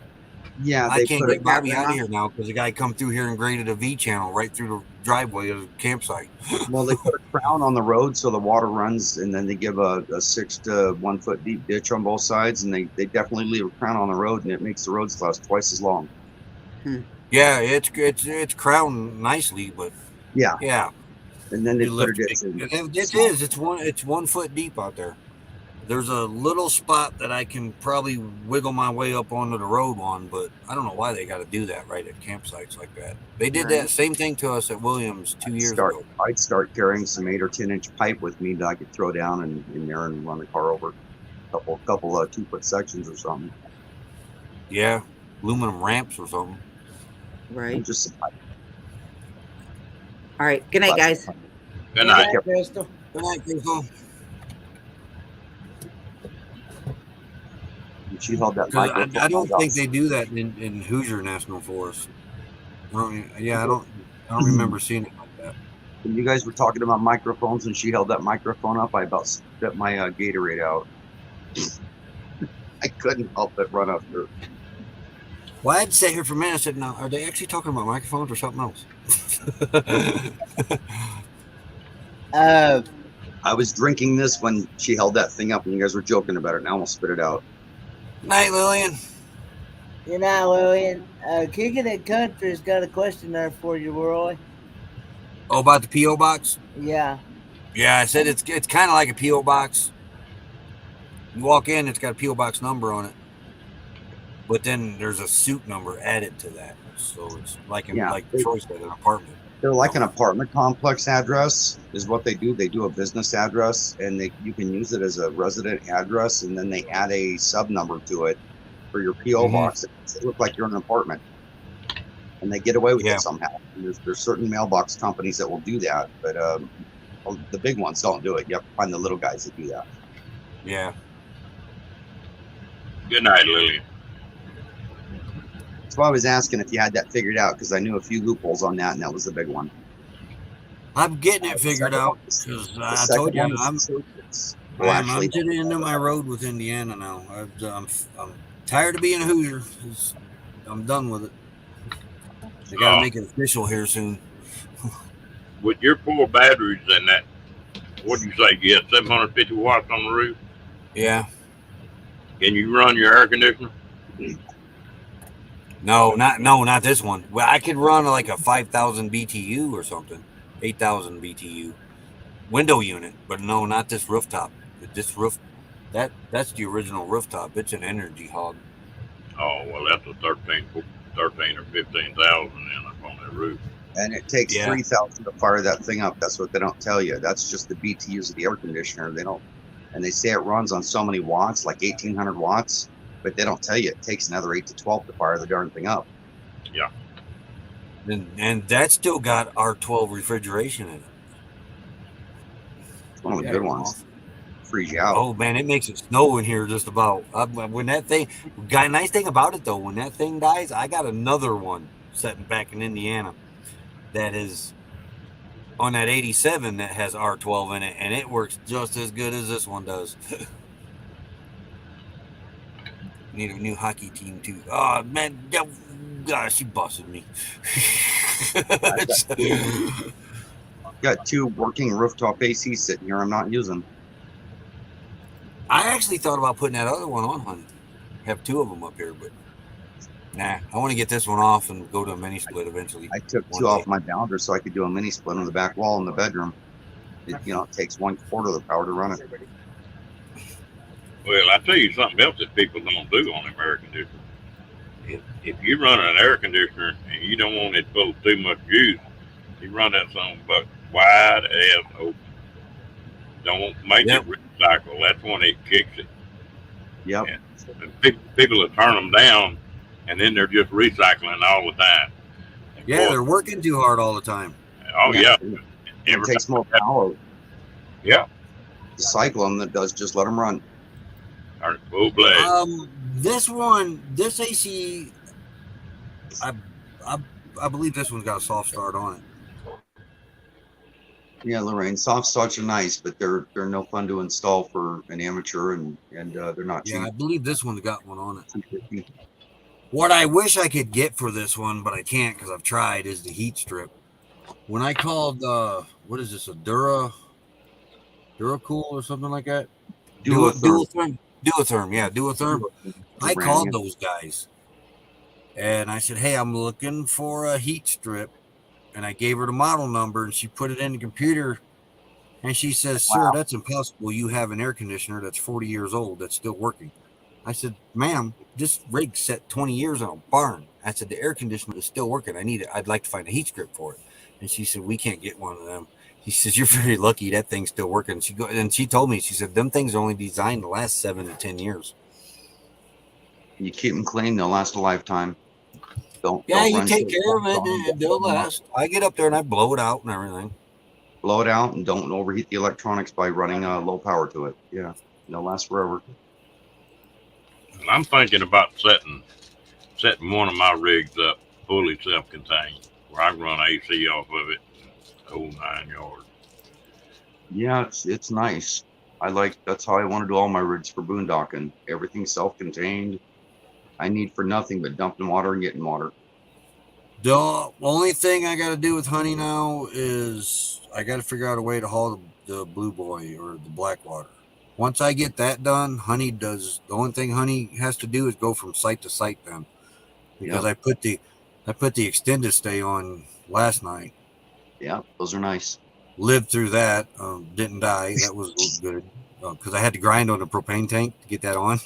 Yeah, I they can't put get it. Bobby out of here now because the guy come through here and graded a V channel right through the driveway of the campsite. Well, they put a crown on the road so the water runs, and then they give a 6 to 1 foot deep ditch on both sides, and they definitely leave a crown on the road, and it makes the roads last twice as long. Yeah, it's crowned nicely, but Yeah, yeah, and then they you put a lift ditch it. in. It's 1 foot deep out there. There's a little spot that I can probably wiggle my way up onto the road on, but I don't know why they got to do that right at campsites like that. They did that same thing to us at Williams 2 years ago. I'd start carrying some 8 or 10 inch pipe with me that I could throw down in there and run the car over a couple 2 foot sections or something. Yeah, aluminum ramps or something. Right. And just All right. Good night, guys. Good night. Crystal. Good night, Crystal. she held that 'Cause microphone. I don't think they do that in Hoosier National Forest. I don't remember seeing it like that. When you guys were talking about microphones and she held that microphone up, I about spit my Gatorade out. I couldn't help but run up there. Well, I'd sit here for a minute. I said, "No, are they actually talking about microphones or something else?" I was drinking this when she held that thing up and you guys were joking about it, and I almost spit it out. Night, Lillian. You know, Lillian, Kicking It Country's got a question there for you, Roy. Oh, about the P.O. box? Yeah. Yeah, I said it's kind of like a P.O. box. You walk in, it's got a P.O. box number on it. But then there's a suite number added to that. So it's like Troy said, an apartment. They're like an apartment complex address is what they do. They do a business address, and you can use it as a resident address, and then they add a sub number to it for your P.O. box. It looks like you're in an apartment. And they get away with it somehow. And there's certain mailbox companies that will do that, but the big ones don't do it. You have to find the little guys that do that. Yeah. Good night, Lillian. That's why I was asking if you had that figured out, because I knew a few loopholes on that, and that was the big one. I'm getting it figured out. Because I told you, I'm getting into my road with Indiana now. I'm tired of being a Hoosier. I'm done with it. They got to make it official here soon. With your 4 batteries and that, what do you say? You have 750 watts on the roof? Yeah. Can you run your air conditioner? No, not this one. Well, I could run like a 5,000 BTU or something, 8,000 BTU window unit, but no, not this rooftop. This roof, that's the original rooftop. It's an energy hog. Oh well, that's a 13 or 15,000 then up on that roof. And it takes 3,000 to fire that thing up. That's what they don't tell you. That's just the BTUs of the air conditioner. They don't, and they say it runs on so many watts, like 1,800 watts. But they don't tell you it takes another 8 to 12 to fire the darn thing up. Yeah. And that still got R12 refrigeration in it. It's one of the good ones. Freeze you out. Oh man, it makes it snow in here just about. When that thing, nice thing about it though, when that thing dies, I got another one sitting back in Indiana that is on that 87 that has R12 in it, and it works just as good as this one does. Need a new hockey team too. Oh man, God, she busted me. Got 2 working rooftop ACs sitting here. I'm not using. I actually thought about putting that other one on, honey. Have 2 of them up here, but nah. I want to get this one off and go to a mini split eventually. I took 2 off my bounder so I could do a mini split on the back wall in the bedroom. It takes 1/4 of the power to run it. Well, I tell you something else that people don't do on them air conditioners. If you run an air conditioner and you don't want it full of too much juice, you run that son of a wide ass open. Don't make it recycle. That's when it kicks it. Yep. And people will turn them down, and then they're just recycling all the time. Yeah, they're working too hard all the time. Oh yeah. It takes more power. Yeah. To cycle them than it does just let them run. Full blade. This AC, I believe this one's got a soft start on it. Yeah, Lorraine, soft starts are nice, but they're no fun to install for an amateur, and they're not cheap. Yeah, I believe this one's got one on it. What I wish I could get for this one, but I can't because I've tried, is the heat strip. When I called, what is this, a Duracool or something like that? Duotherm. Duotherm, yeah, Duotherm. I Brand, called yeah. those guys and I said, hey, I'm looking for a heat strip. And I gave her the model number and she put it in the computer and she says, sir, that's impossible. You have an air conditioner that's 40 years old that's still working. I said, ma'am, this rig's set 20 years on a barn. I said, the air conditioner is still working. I need it. I'd like to find a heat strip for it. And she said, we can't get one of them. He says, you're very lucky that thing's still working. She told me, she said, them things are only designed to last 7 to 10 years. You keep them clean, they'll last a lifetime. Don't You run take shit care of it on them. and they'll last. I get up there and I blow it out and everything. Blow it out and don't overheat the electronics by running low power to it. Yeah, they'll last forever. I'm thinking about setting one of my rigs up fully self-contained, where I can run AC off of it, whole 9 yards. Yeah, it's nice. That's how I want to do all my rigs for boondocking. Everything's self-contained. I need for nothing but dumping water and getting water. The only thing I got to do with Honey now is I got to figure out a way to haul the Blue Boy or the Blackwater. Once I get that done, the only thing Honey has to do is go from site to site then. Because Yep. I put the extended stay on last night. Yeah, those are nice. Lived through that. Didn't die. That was good. Because I had to grind on the propane tank to get that on.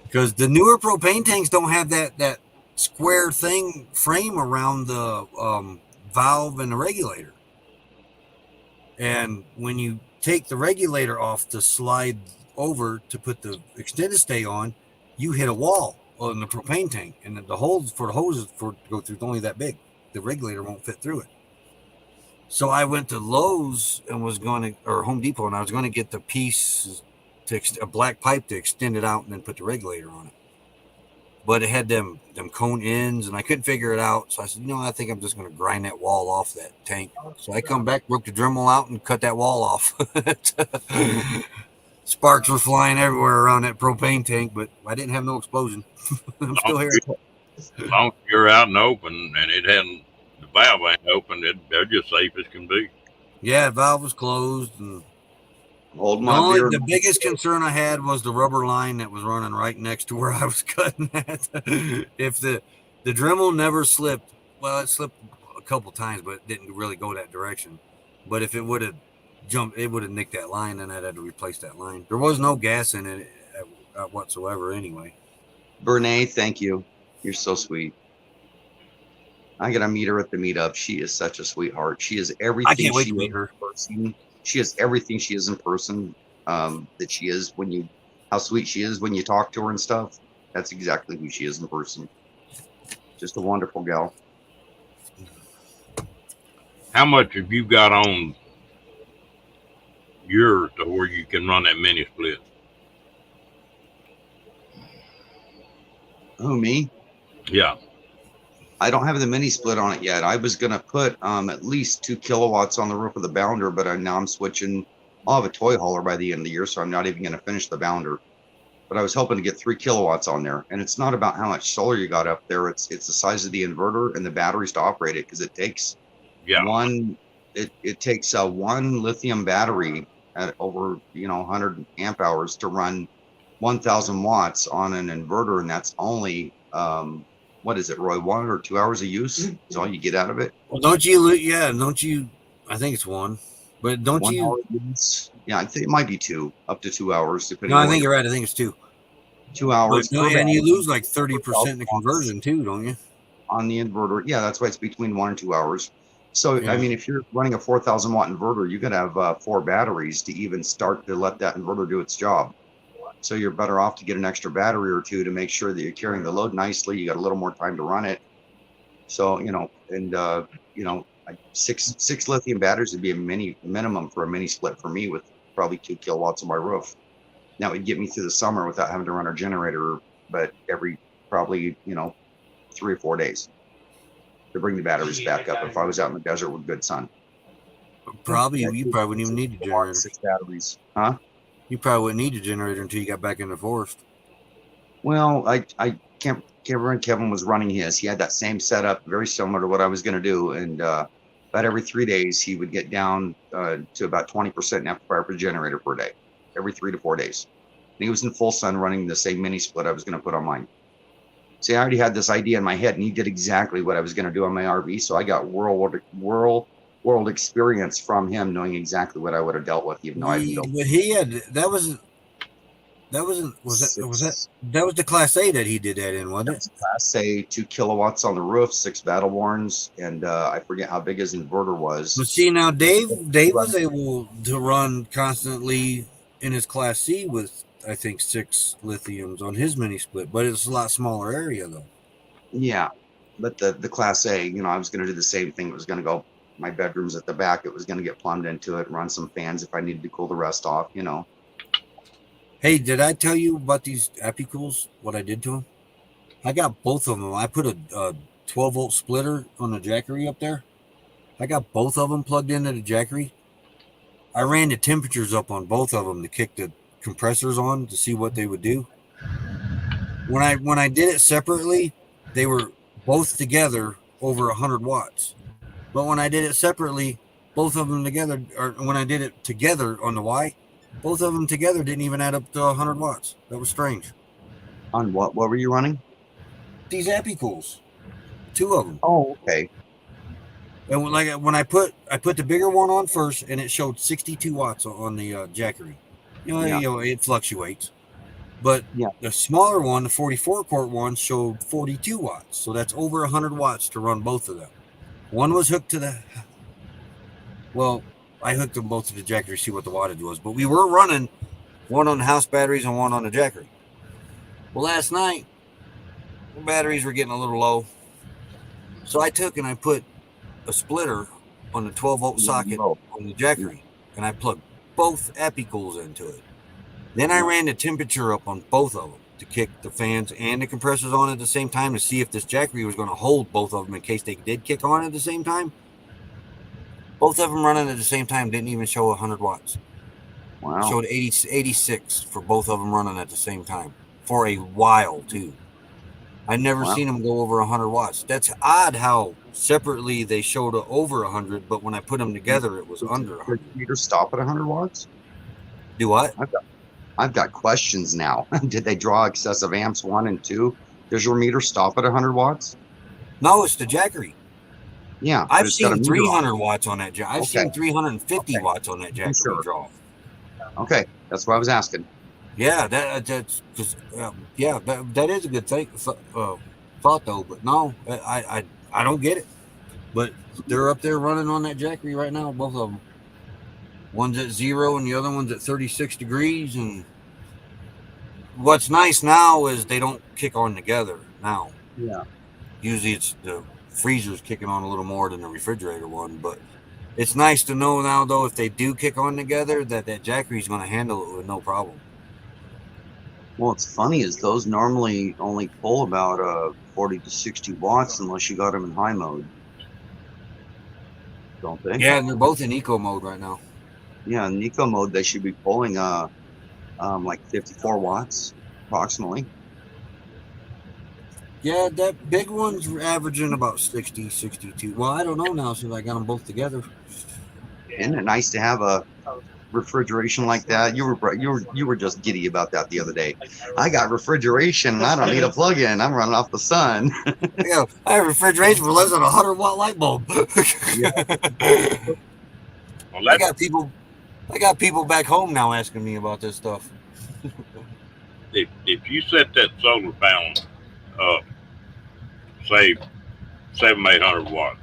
Because the newer propane tanks don't have that square frame around the valve and the regulator. And when you take the regulator off to slide over to put the extended stay on, you hit a wall on the propane tank, and the holes for the hoses for it to go through is only that big. The regulator won't fit through it. So I went to Lowe's and or Home Depot, and I was going to get the piece a black pipe to extend it out and then put the regulator on it. But it had them cone ends, and I couldn't figure it out. So I said, I think I'm just going to grind that wall off that tank. So I come back, broke the Dremel out, and cut that wall off. Sparks were flying everywhere around that propane tank, but I didn't have no explosion. I'm still here. As long as you're out and open, and the valve ain't open, they're just safe as can be. Yeah, the valve was closed, and The biggest concern I had was the rubber line that was running right next to where I was cutting at. If the Dremel never slipped, well, it slipped a couple times, but it didn't really go that direction. But if it would have jumped, it would have nicked that line, and I'd had to replace that line. There was no gas in it whatsoever anyway. Bernay, thank you. You're so sweet. I gotta meet her at the meetup. She is such a sweetheart. She is everything. I can't wait to meet her. She is everything she is in person. That she is how sweet she is when you talk to her and stuff. That's exactly who she is in person. Just a wonderful gal. How much have you got on yours to where you can run that mini split? Oh, me? Yeah. I don't have the mini split on it yet. I was gonna put at least 2 kilowatts on the roof of the bounder, but now I'm switching. I'll have a toy hauler by the end of the year, so I'm not even gonna finish the bounder. But I was hoping to get 3 kilowatts on there, and it's not about how much solar you got up there. It's the size of the inverter and the batteries to operate it, because it takes one lithium battery at over 100 amp hours to run 1,000 watts on an inverter, and that's only what is it, Roy? 1 or 2 hours of use is all you get out of it. Well, don't you? I think it's 1, but don't 1 you? hour use? Yeah, I think it might be 2, up to 2 hours, depending. No, I think you're right. I think it's 2. 2 hours. And you lose like 30% in the conversion too, don't you? On the inverter, yeah, that's why it's between 1 and 2 hours. So yeah. I mean, if you're running a 4,000 watt inverter, you got to have 4 batteries to even start to let that inverter do its job. So you're better off to get an extra battery or 2 to make sure that you're carrying the load nicely. You got a little more time to run it. So, six lithium batteries would be a minimum for a mini split for me, with probably 2 kilowatts on my roof. That would get me through the summer without having to run a generator, but every probably, 3 or 4 days to bring the batteries back up if I was out in the desert with good sun. You probably wouldn't even need a generator. 6 batteries. Huh? You probably wouldn't need a generator until you got back in the forest. Well, I can't remember when Kevin was running his. He had that same setup, very similar to what I was going to do. And about every 3 days, he would get down to about 20% amplifier per generator per day, every 3 to 4 days. And he was in full sun running the same mini split I was going to put on mine. See, I already had this idea in my head, and he did exactly what I was going to do on my RV. So I got world experience from him, knowing exactly what I would have dealt with, even though I didn't build. But he had that was the Class A that he did that in, wasn't it? Class A, 2 kilowatts on the roof, 6 battle warns, and I forget how big his inverter was. But see, now Dave was able to run constantly in his Class C with, I think, 6 lithiums on his mini split, but it's a lot smaller area though. Yeah, but the Class A, I was going to do the same thing. It was going to go, my bedroom's at the back. It was going to get plumbed into it, run some fans if I needed to cool the rest off, Hey, did I tell you about these Epicools, what I did to them? I got both of them. I put a 12-volt splitter on the Jackery up there. I got both of them plugged into the Jackery. I ran the temperatures up on both of them to kick the compressors on to see what they would do. When I did it separately, they were both together over 100 watts. But when I did it separately, both of them together, or when I did it together on the Y, both of them together didn't even add up to 100 watts. That was strange. On what were you running? These Epicools, 2 of them. Oh, okay. And when I put the bigger one on first, and it showed 62 watts on the Jackery. It fluctuates. But the smaller one, the 44 quart one, showed 42 watts. So that's over 100 watts to run both of them. One was hooked to the. Well, I hooked them both to the Jackery to see what the wattage was. But we were running one on the house batteries and one on the Jackery. Well, last night, the batteries were getting a little low. So I took and I put a splitter on the 12-volt socket on the Jackery, and I plugged both Epicools into it. Then I ran the temperature up on both of them to kick the fans and the compressors on at the same time to see if this Jackery was going to hold both of them in case they did kick on at the same time. Both of them running at the same time didn't even show 100 watts. Wow. Showed 86 for both of them running at the same time for a while, too. I'd never seen them go over 100 watts. That's odd how separately they showed over 100, but when I put them together, it was under 100. Did the meter stop at 100 watts? Do what? I've got questions now. Did they draw excessive amps 1 and 2? Does your meter stop at 100 watts? No, it's the Jackery. Yeah. I've seen 300 watts on that. I've seen 350 watts on that Jackery Sure. draw. Okay, that's what I was asking. Yeah, that's because that is a good thing thought though. But no, I don't get it. But they're up there running on that Jackery right now, both of them. One's at 0 and the other one's at 36 degrees. And what's nice now is they don't kick on together now. Yeah. Usually it's the freezer's kicking on a little more than the refrigerator one, but it's nice to know now though if they do kick on together that Jackery's going to handle it with no problem. Well, what's funny is those normally only pull about 40 to 60 watts unless you got them in high mode. Don't they? Yeah, and they're both in eco mode right now. Yeah, in eco mode they should be pulling like 54 watts approximately. Yeah, that big one's averaging about 60, 62. Well, I don't know now since I got them both together. Isn't it nice to have a refrigeration like that? You were just giddy about that the other day. I got refrigeration and I don't need a plug-in. I'm running off the sun. Yeah, I have refrigeration for less than a 100-watt light bulb. Well, I got people back home now asking me about this stuff. if you set that solar panel up, say 700-800 watts,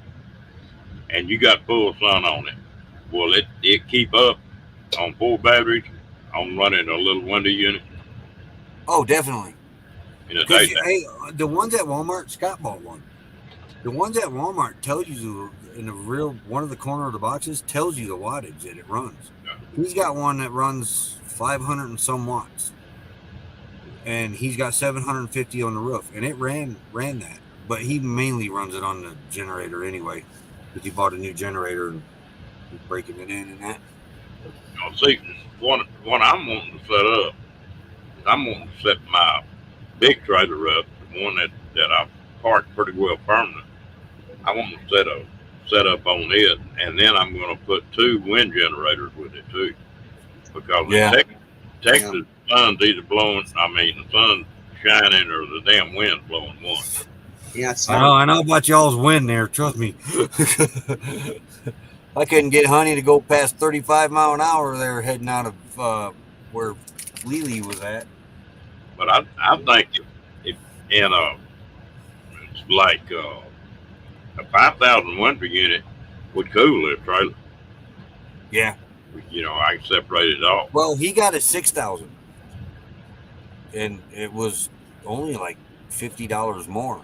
and you got full sun on it, will it keep up on 4 batteries on running a little window unit Oh, definitely. in the daytime? Hey, the ones at Walmart, Scott bought one. The ones at Walmart tells you in the real one of the corner of the boxes tells you the wattage that it runs. He's got one that runs 500 and some watts, and he's got 750 on the roof, and it ran that. But he mainly runs it on the generator anyway, because he bought a new generator and he's breaking it in and that. See, one I'm wanting to set up, I'm wanting to set my big trailer up, the one that I parked pretty well permanent. I want to set up on it, and then I'm going to put 2 wind generators with it too, because Yeah. in Texas, the sun's either blowing. I mean, the sun's shining or the damn wind's blowing one. Yeah, it's I know about y'all's wind there. Trust me. I couldn't get Honey to go past 35 mile an hour there heading out of where Lily was at. But I think if in it's like a 5,000 winter unit would cool this trailer. Yeah. You know, I can separate it off. Well, he got a 6,000, and it was only like $50 more,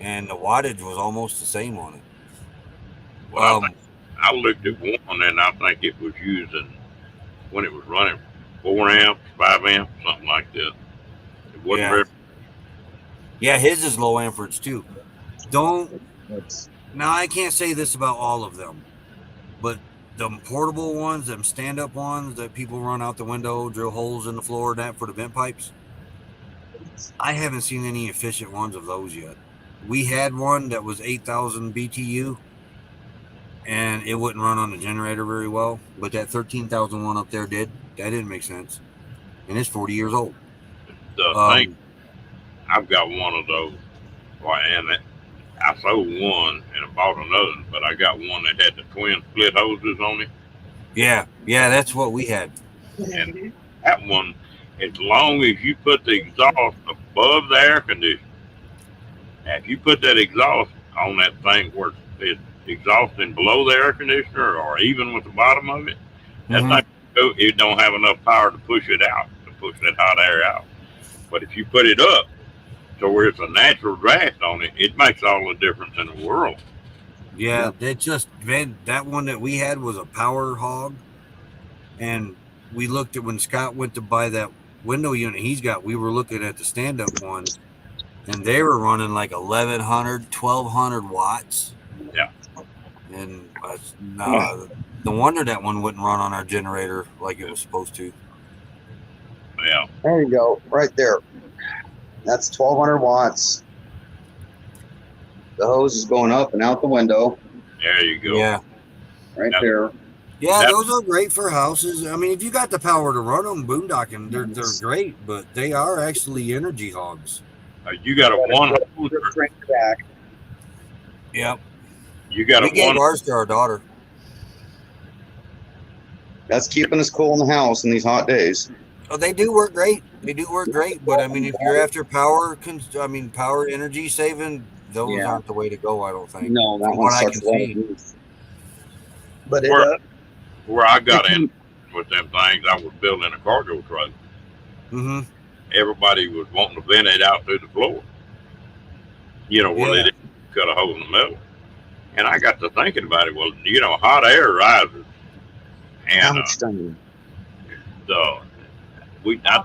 and the wattage was almost the same on it. Well, I looked at one, and I think it was using when it was running 4 amps, 5 amps, something like that. It wasn't very. Yeah, his is low amperage too. Now I can't say this about all of them, but them portable ones, them stand-up ones that people run out the window, drill holes in the floor, that for the vent pipes. I haven't seen any efficient ones of those yet. We had one that was 8,000 BTU, and it wouldn't run on the generator very well. But that 13,000 one up there did. That didn't make sense, and it's 40 years old. The thing, I've got one of those, and I sold one and I bought another, but I got one that had the twin split hoses on it. Yeah, that's what we had. And that one, as long as you put the exhaust above the air conditioner, if you put that exhaust on that thing where it's exhausting below the air conditioner or even with the bottom of it, that thing, it don't have enough power to push it out, to push that hot air out. But if you put it up to where it's a natural draft on it, it makes all the difference in the world. Yeah, that one that we had was a power hog, and we looked at when Scott went to buy that window unit we were looking at the stand-up ones, and they were running like 1,100, 1,200 watts. Yeah. And no wonder that one wouldn't run on our generator like it was supposed to. Yeah. There you go, right there. That's 1,200 watts. The hose is going up and out the window. There you go. Yeah. Right there. Yeah, those are great for houses. I mean, if you got the power to run them, boondocking, they're great, but they are actually energy hogs. You got a one hose. Yep. You got we a gave one. ours to our daughter. That's keeping us cool in the house in these hot days. Oh, they do work great. But I mean, if you're after power energy saving, those aren't the way to go. I don't think. No, that one sucks a lot of juice. But where I got in with them things, I was building a cargo trailer. Mm-hmm. Everybody was wanting to vent it out through the floor. You know, where they didn't cut a hole in the middle. And I got to thinking about it. Well, you know, hot air rises, and I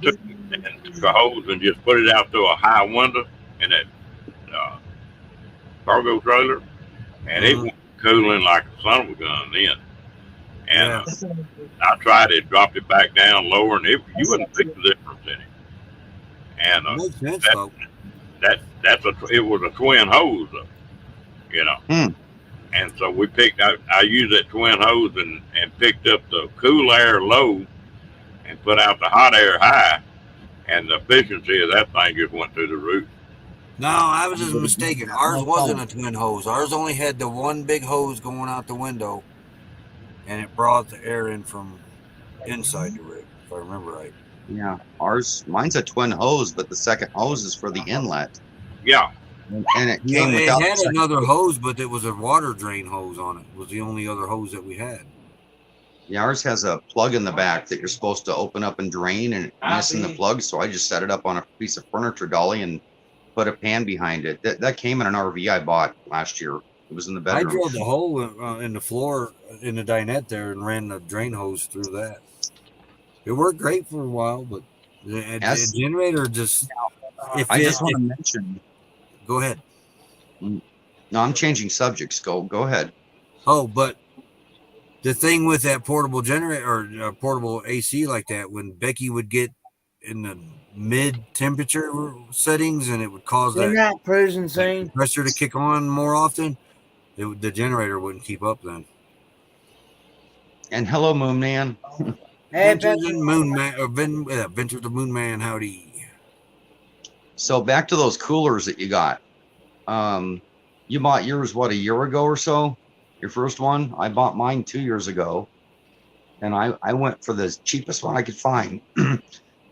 took a hose and just put it out through a high window in that cargo trailer, and it was cooling like a son of a gun then. And I tried it, dropped it back down lower, and you wouldn't see the difference in it. And it was a twin hose, you know. And so we I used that twin hose and picked up the cool air low and put out the hot air high, and the efficiency of that thing just went through the roof. No, I was just mistaken. Ours wasn't a twin hose. Ours only had the one big hose going out the window, and it brought the air in from inside the rig, if I remember right. Yeah, mine's a twin hose, but the second hose is for the inlet. Yeah. And it came without. It had another hose, but it was a water drain hose on it. It was the only other hose that we had. Yeah, ours has a plug in the back that you're supposed to open up and drain, and missing the plug. So I just set it up on a piece of furniture dolly and put a pan behind it. That came in an RV I bought last year. It was in the bedroom. I drilled a hole in the floor in the dinette there and ran the drain hose through that. It worked great for a while, but the generator just. I just want to mention. Go ahead. No, I'm changing subjects. Go ahead. Oh, but the thing with that portable generator or portable AC like that, when Becky would get in the mid temperature settings, and it would cause They're that not cruising scene. compressor to kick on more often. The generator wouldn't keep up then. And hello, Moon Man. Hey, Ventures Pepper. and Moon Man, or Ventures of Moon Man, howdy. So back to those coolers that you got. You bought yours what, a year ago or so? Your first one? I bought mine 2 years ago, and I went for the cheapest one I could find. I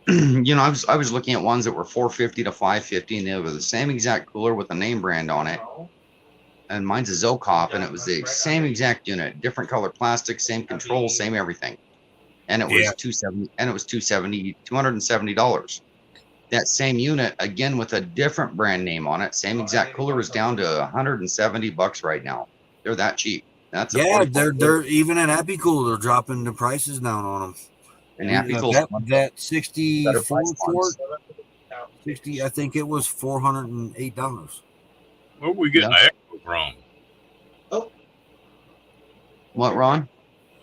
was looking at ones that were $450 to $550, and they were the same exact cooler with the name brand on it. And mine's a Zocop, and it was the same exact unit, different color plastic, same control, same everything. And it was $270. That same unit, again with a different brand name on it, same exact cooler, is down to $170 right now. They're that cheap. That's they're even at Happy Cool, they're dropping the prices down on them. and Happy Cool. That 64 quart, 60, I think it was $408. Where we getting the echo from? What, Ron?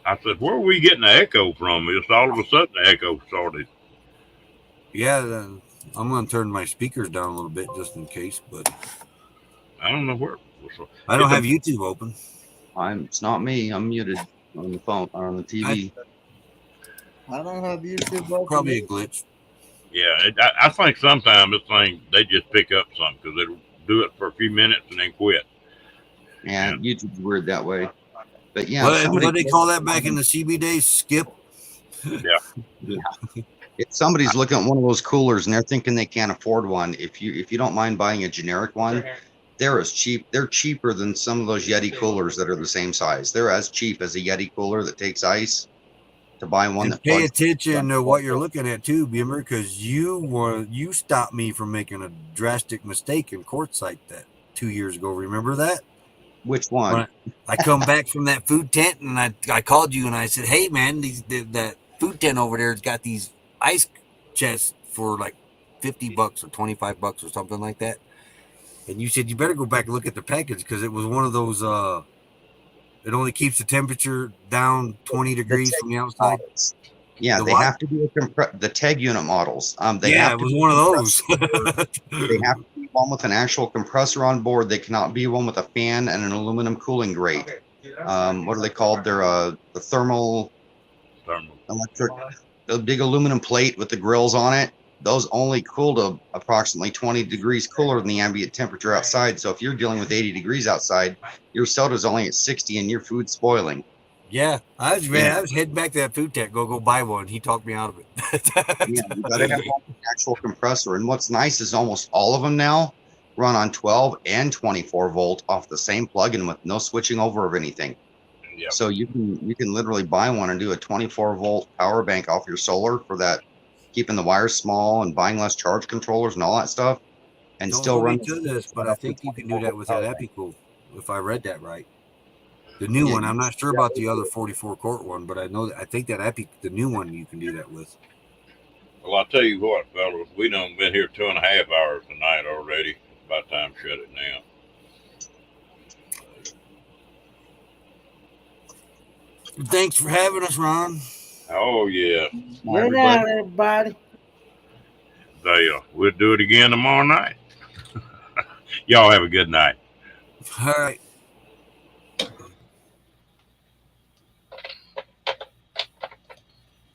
I said, where are we getting the echo from? It's all of a sudden the echo started. Yeah, I'm going to turn my speakers down a little bit just in case, but I don't know where. I don't have YouTube open. It's not me. I'm muted on the phone or on the TV. I don't have YouTube open. Probably a glitch. Yeah, I think sometimes this thing, they just pick up something because they'll do it for a few minutes and then quit. Yeah, YouTube's weird that way. But yeah, What do they call that back in the CB days? Skip? if somebody's looking at one of those coolers and they're thinking they can't afford one, if you don't mind buying a generic one, they're cheaper than some of those Yeti coolers that are the same size. They're as cheap as a Yeti cooler that takes ice. To buy one And that pay plugs- attention to what you're looking at too, Beamer, because you stopped me from making a drastic mistake in Quartzsite that 2 years ago. Remember that? Which one? When I come back from that food tent and I called you and I said, "Hey man, that food tent over there has got these ice chests for like $50 or $25 or something like that." And you said you better go back and look at the package because it was one of those. It only keeps the temperature down 20 degrees from the outside. Yeah, The they what? have to be the TEG unit models. Yeah, have it to was be one of those. They have to be one with an actual compressor on board. They cannot be one with a fan and an aluminum cooling grate. What are they called? They're the thermal electric, the big aluminum plate with the grills on it. Those only cool to approximately 20 degrees cooler than the ambient temperature outside. So if you're dealing with 80 degrees outside, your soda's only at 60 and your food's spoiling. Yeah, I was heading back to that food tent. Go buy one. He talked me out of it. Yeah, you gotta have one with an actual compressor. And what's nice is almost all of them now run on 12 and 24 volt off the same plug-in with no switching over of anything. Yeah. So you can literally buy one and do a 24 volt power bank off your solar for that, keeping the wires small and buying less charge controllers and all that stuff, and Don't still hold run. me to this, but I think you can do that with that EpiCool, if I read that right. The new one, I'm not sure about the other 44 quart one, but I think that the new one you can do that with. Well, I'll tell you what, fellas, we done been here 2.5 hours tonight already. It's about time to shut it down. Thanks for having us, Ron. Oh, yeah. Good night, everybody. We'll do it again tomorrow night. Y'all have a good night. All right.